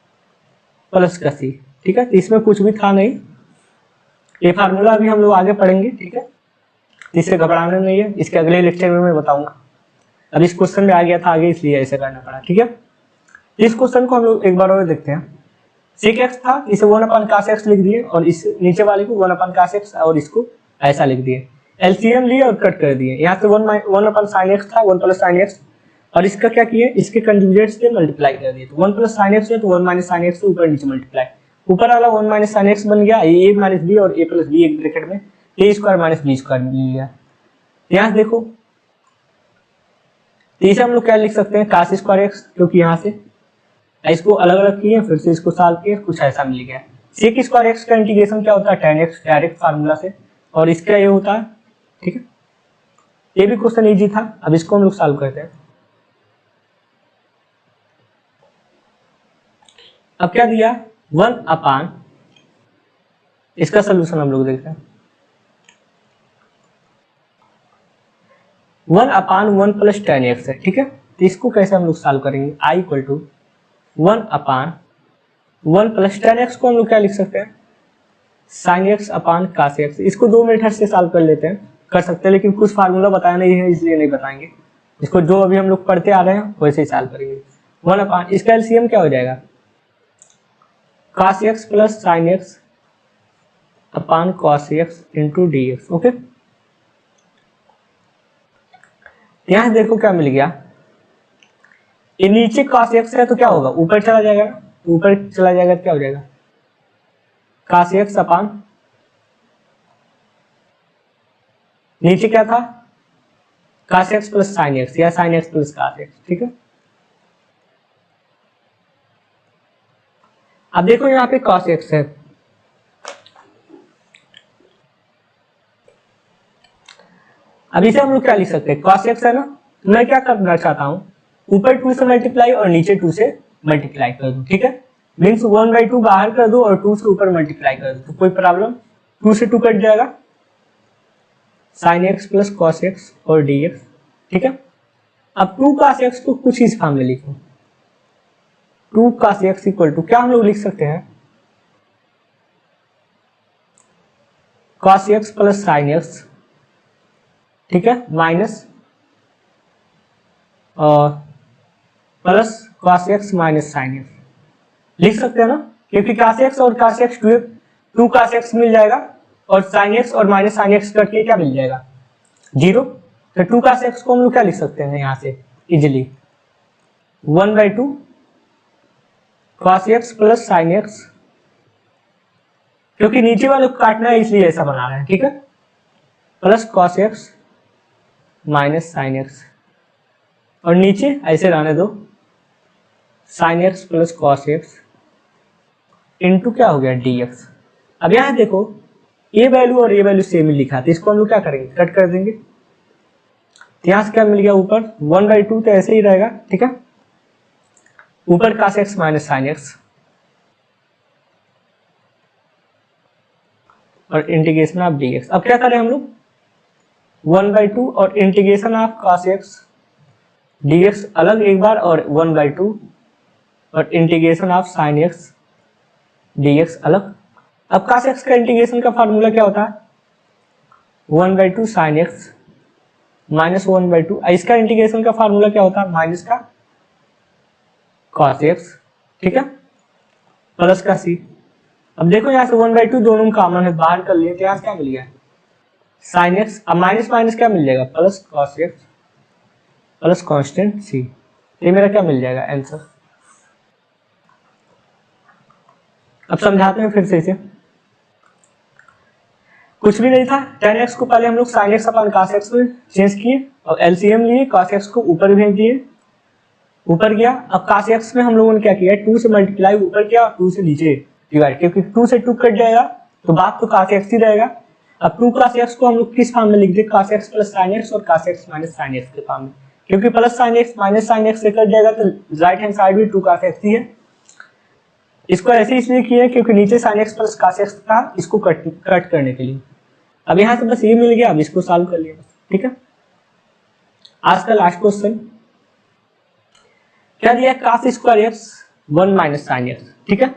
S1: प्लस का सी, ठीक है। तो इसमें कुछ भी था नहीं, ये फार्मूला अभी हम लोग आगे पढ़ेंगे, ठीक है, इससे घबराना नहीं है, इसके अगले लेक्चर में मैं बताऊंगा। अब इस क्वेश्चन में आ गया था आगे इसलिए ऐसे करना पड़ा, ठीक है। इस क्वेश्चन को हम लोग एक बार और देखते हैं। सेक एक्स था, इसे 1/cos x लिख दिए और इस नीचे वाले को 1/cos x और इसको ऐसा लिख दिए। एलसीएम लिए और कट कर दिए। यहाँ से 1/sin x था, 1 + sin x, और इसका क्या किए, इसके कंजुगेट से मल्टीप्लाई कर दिए। तो 1 + sin x है तो 1 - sin x से ऊपर नीचे मल्टीप्लाई, ऊपर वाला 1 - sin x बन गया, a - b और a + b एक ब्रैकेट में a² - b² मिल गया। यहाँ देखो, तो इसे हम लोग क्या लिख सकते हैं, cos²x, क्योंकि यहाँ से इसको अलग अलग किए फिर से इसको सॉल्व किए, कुछ ऐसा मिल गया। sec² का इंटीग्रेशन क्या होता है, tan x, डायरेक्ट फार्मूला से, और इसका ये होता है। ठीक है, ये भी क्वेश्चन इजी था। अब इसको हम लोग सॉल्व करते हैं। अब क्या दिया, 1/, इसका सोल्यूशन हम लोग देखते हैं। 1/1 + tan x है। ठीक है, तो इसको कैसे हम लोग सॉल्व करेंगे, i = 1/1 + tan x को हम लोग क्या लिख सकते हैं, sin x/cos x। इसको 2 मेथड से सॉल्व कर लेते हैं, कर सकते हैं, लेकिन कुछ फार्मूला बताया नहीं है इसलिए नहीं बताएंगे। इसको जो अभी हम लोग पढ़ते आ रहे हैं वैसे ही सॉल्व करेंगे। 1/, इसका एलसीएम क्या हो जाएगा, cos x + sin x/cos x × dx। Okay, यहाँ देखो क्या मिल गया, ये नीचे cos x है तो क्या होगा, ऊपर चला जाएगा, ऊपर चला जाएगा तो क्या हो जाएगा, cos x/, नीचे क्या था, cos x + sin x या sin x + cos x। ठीक है, अब देखो यहाँ पे cos x है, अब इसे हम लोग क्या लिख सकते हैं, cos x है ना, तो मैं क्या करना चाहता हूँ, ऊपर 2 से मल्टीप्लाई और नीचे 2 से मल्टीप्लाई कर दूं। ठीक है, मीन्स 1/2 बाहर कर दो और 2 से ऊपर मल्टीप्लाई कर दो, तो कोई प्रॉब्लम, 2 से 2 कट जाएगा, sin x + cos x और dx। ठीक है, अब 2 cos x को कुछ इस फॉर्म में लिखो, 2 cos x = क्या हम लोग लिख सकते हैं, cos x + sin x। ठीक है, माइनस और plus cos x - sin x लिख सकते हैं ना, क्योंकि cos x और cos x 2 cos x मिल जाएगा और sin x और -sin x करके क्या मिल जाएगा, 0। तो 2 cos x को हम लोग क्या लिख सकते हैं यहाँ से easily, 1/2 cos x + sin x, क्योंकि नीचे वाले को काटना है इसलिए ऐसा बना रहे हैं। ठीक है, plus cos x - sin x, और नीचे ऐसे रहने दो, sin x + cos x into क्या हो गया, dx। अब यहाँ देखो, ये वैल्यू और ये वैल्यू सेम ही लिखा था, इसको हम लोग क्या करेंगे, कट कर देंगे। यहाँ से क्या मिल गया, ऊपर 1/2 तो ऐसे ही रहेगा। ठीक है, ऊपर cos x - sin x और इंटीग्रेशन ऑफ dx। अब क्या करें हम लोग, 1/2 और integration of cos x dx अलग एक बार, और 1/2 और integration of sin x dx अलग। अब cos x का इंटीग्रेशन का फार्मूला क्या होता है, 1/2 sin x - 1/2, इसका इंटीग्रेशन का फार्मूला क्या होता है, माइनस का cos x। ठीक है, प्लस का c। अब देखो यहाँ से 1/2 दोनों कॉमन है, बाहर कर लिए, तो यहाँ क्या मिल गया, sin x। अब माइनस माइनस क्या मिल जाएगा, plus cos x plus constant c। ये मेरा क्या मिल जाएगा, आंसर। अब समझाते हैं फिर से इसे, कुछ भी नहीं था, tan x को पहले हम लोग sin x/cos x में चेंज किए और एलसीएम लिए, cos x को ऊपर भेज दिए, ऊपर गया। अब cos x में हम लोगों ने क्या किया, 2 से मल्टीप्लाई ऊपर किया और 2 से नीचे डिवाइड, क्योंकि 2 से 2 कट जाएगा तो बात तो cos x ही रहेगा। अब 2 cos x को हम लोग किस फॉर्म में लिख दे, cos x + sin x और cos x - sin x के फॉर्म में, क्योंकि plus sin x - sin x से कट जाएगा तो राइट हैंड साइड भी 2 cos x ही है। इसको ऐसे इसलिए किया क्योंकि नीचे sin x + cos x था, इसको कट करने के लिए। अब यहाँ से बस ये मिल गया, अब इसको सॉल्व कर लिया बस। ठीक है, आज का लास्ट क्वेश्चन क्या दिया, cos² x 1 - sin x। ठीक है,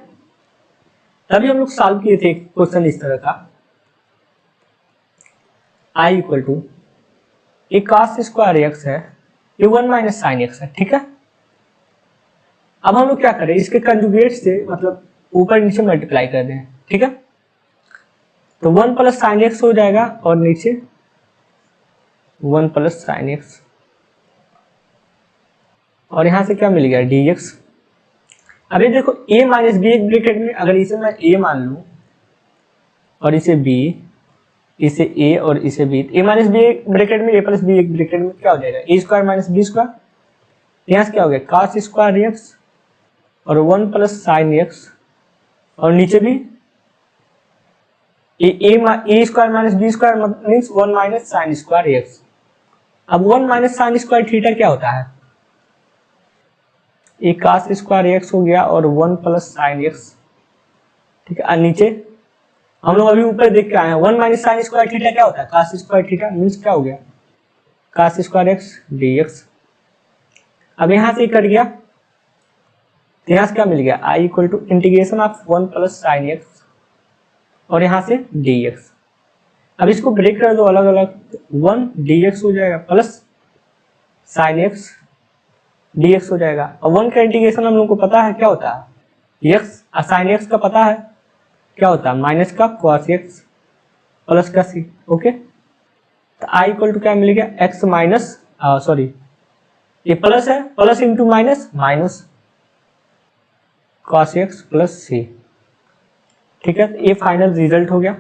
S1: तभी हम लोग सॉल्व किए थे क्वेश्चन इस तरह का, i = ये cos² x है, ये 1 - sin x है। ठीक है, अब हम लोग क्या करें, इसके कंजुगेट से, मतलब ऊपर नीचे मल्टीप्लाई कर दें, ठीक है। तो 1 प्लस साइन एक्स हो जाएगा और नीचे 1 प्लस साइन एक्स, और यहां से क्या मिल गया डी एक्स। अब ये देखो a माइनस बी एक ब्रैकेट में, अगर इसे मैं a मान लूं और इसे b, इसे a और इसे b, a माइनस बी एक ब्रैकेट में a प्लस बी एक ब्रैकेट में क्या हो जाएगा a square minus B square. यहाँ से क्या हो गया cos स्क्वायर एक्स और 1 प्लस साइन एक्स, और नीचे भी a square minus B square means 1 minus sine square X. अब 1 माइनस साइन स्क्वायर थीटा क्या होता है, ये cos स्क्वायर एक्स हो गया और 1 प्लस साइन एक्स, ठीक है। और नीचे हम लोग अभी ऊपर देख के आए हैं 1 माइनस साइन स्क्वायर थीटा क्या होता है cos स्क्वायर थीटा मीन्स क्या हो गया cos square x d x. अब यहां से कट गया तो यहां से क्या मिल गया I equal to integration of 1 plus sine x और यहां से डी एक्स। अब इसको ब्रेक कर दो अलग अलग, 1 डी एक्स हो जाएगा plus sine x d x हो जाएगा। और 1 का इंटीग्रेशन हम लोग को पता है क्या होता है एक्स, और साइन एक्स का पता है क्या होता है माइनस का कॉस एक्स प्लस का सी, ओके। तो आई इक्वल टू क्या मिल गया एक्स माइनस सॉरी ये प्लस है, plus into minus minus cos x plus C, ठीक है। तो ये फाइनल रिजल्ट हो गया।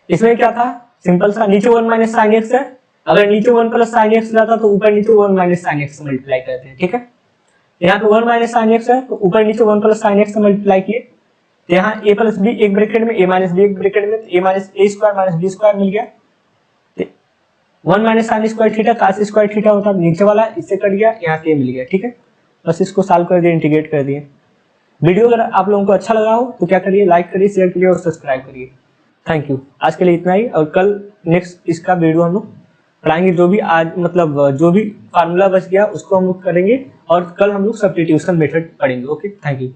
S1: इसमें क्या था सिंपल सा, नीचे 1 माइनस साइन एक्स है, अगर नीचे 1 प्लस साइन एक्स रहता तो ऊपर नीचे 1 माइनस साइन एक्स से मल्टीप्लाई करते हैं, ठीक है। यहाँ पे 1 माइनस साइन एक्स है तो ऊपर नीचे 1 प्लस साइन एक्स से मल्टीप्लाई किए, तो यहाँ a प्लस बी एक ब्रैकेट में a माइनस बी एक ब्रैकेट में, तो a minus a square minus B square मिल गया। 1 minus sine square theta cos square theta होता है नीचे वाला, इससे कट गया, यहाँ से मिल गया, ठीक है। बस इसको सॉल्व कर दिए, इंटीग्रेट कर दिए। वीडियो अगर आप लोगों को अच्छा लगा हो तो क्या करिए लाइक करिए, शेयर करिए और सब्सक्राइब करिए। Thank you. आज के लिए इतना ही, और कल नेक्स्ट इसका वीडियो हम लोग पढ़ाएंगे, जो भी आज मतलब जो भी फार्मूला बच गया उसको हम लोग करेंगे, और कल हम लोग सब्स्टिट्यूशन मेथड पढ़ेंगे। Okay, thank you.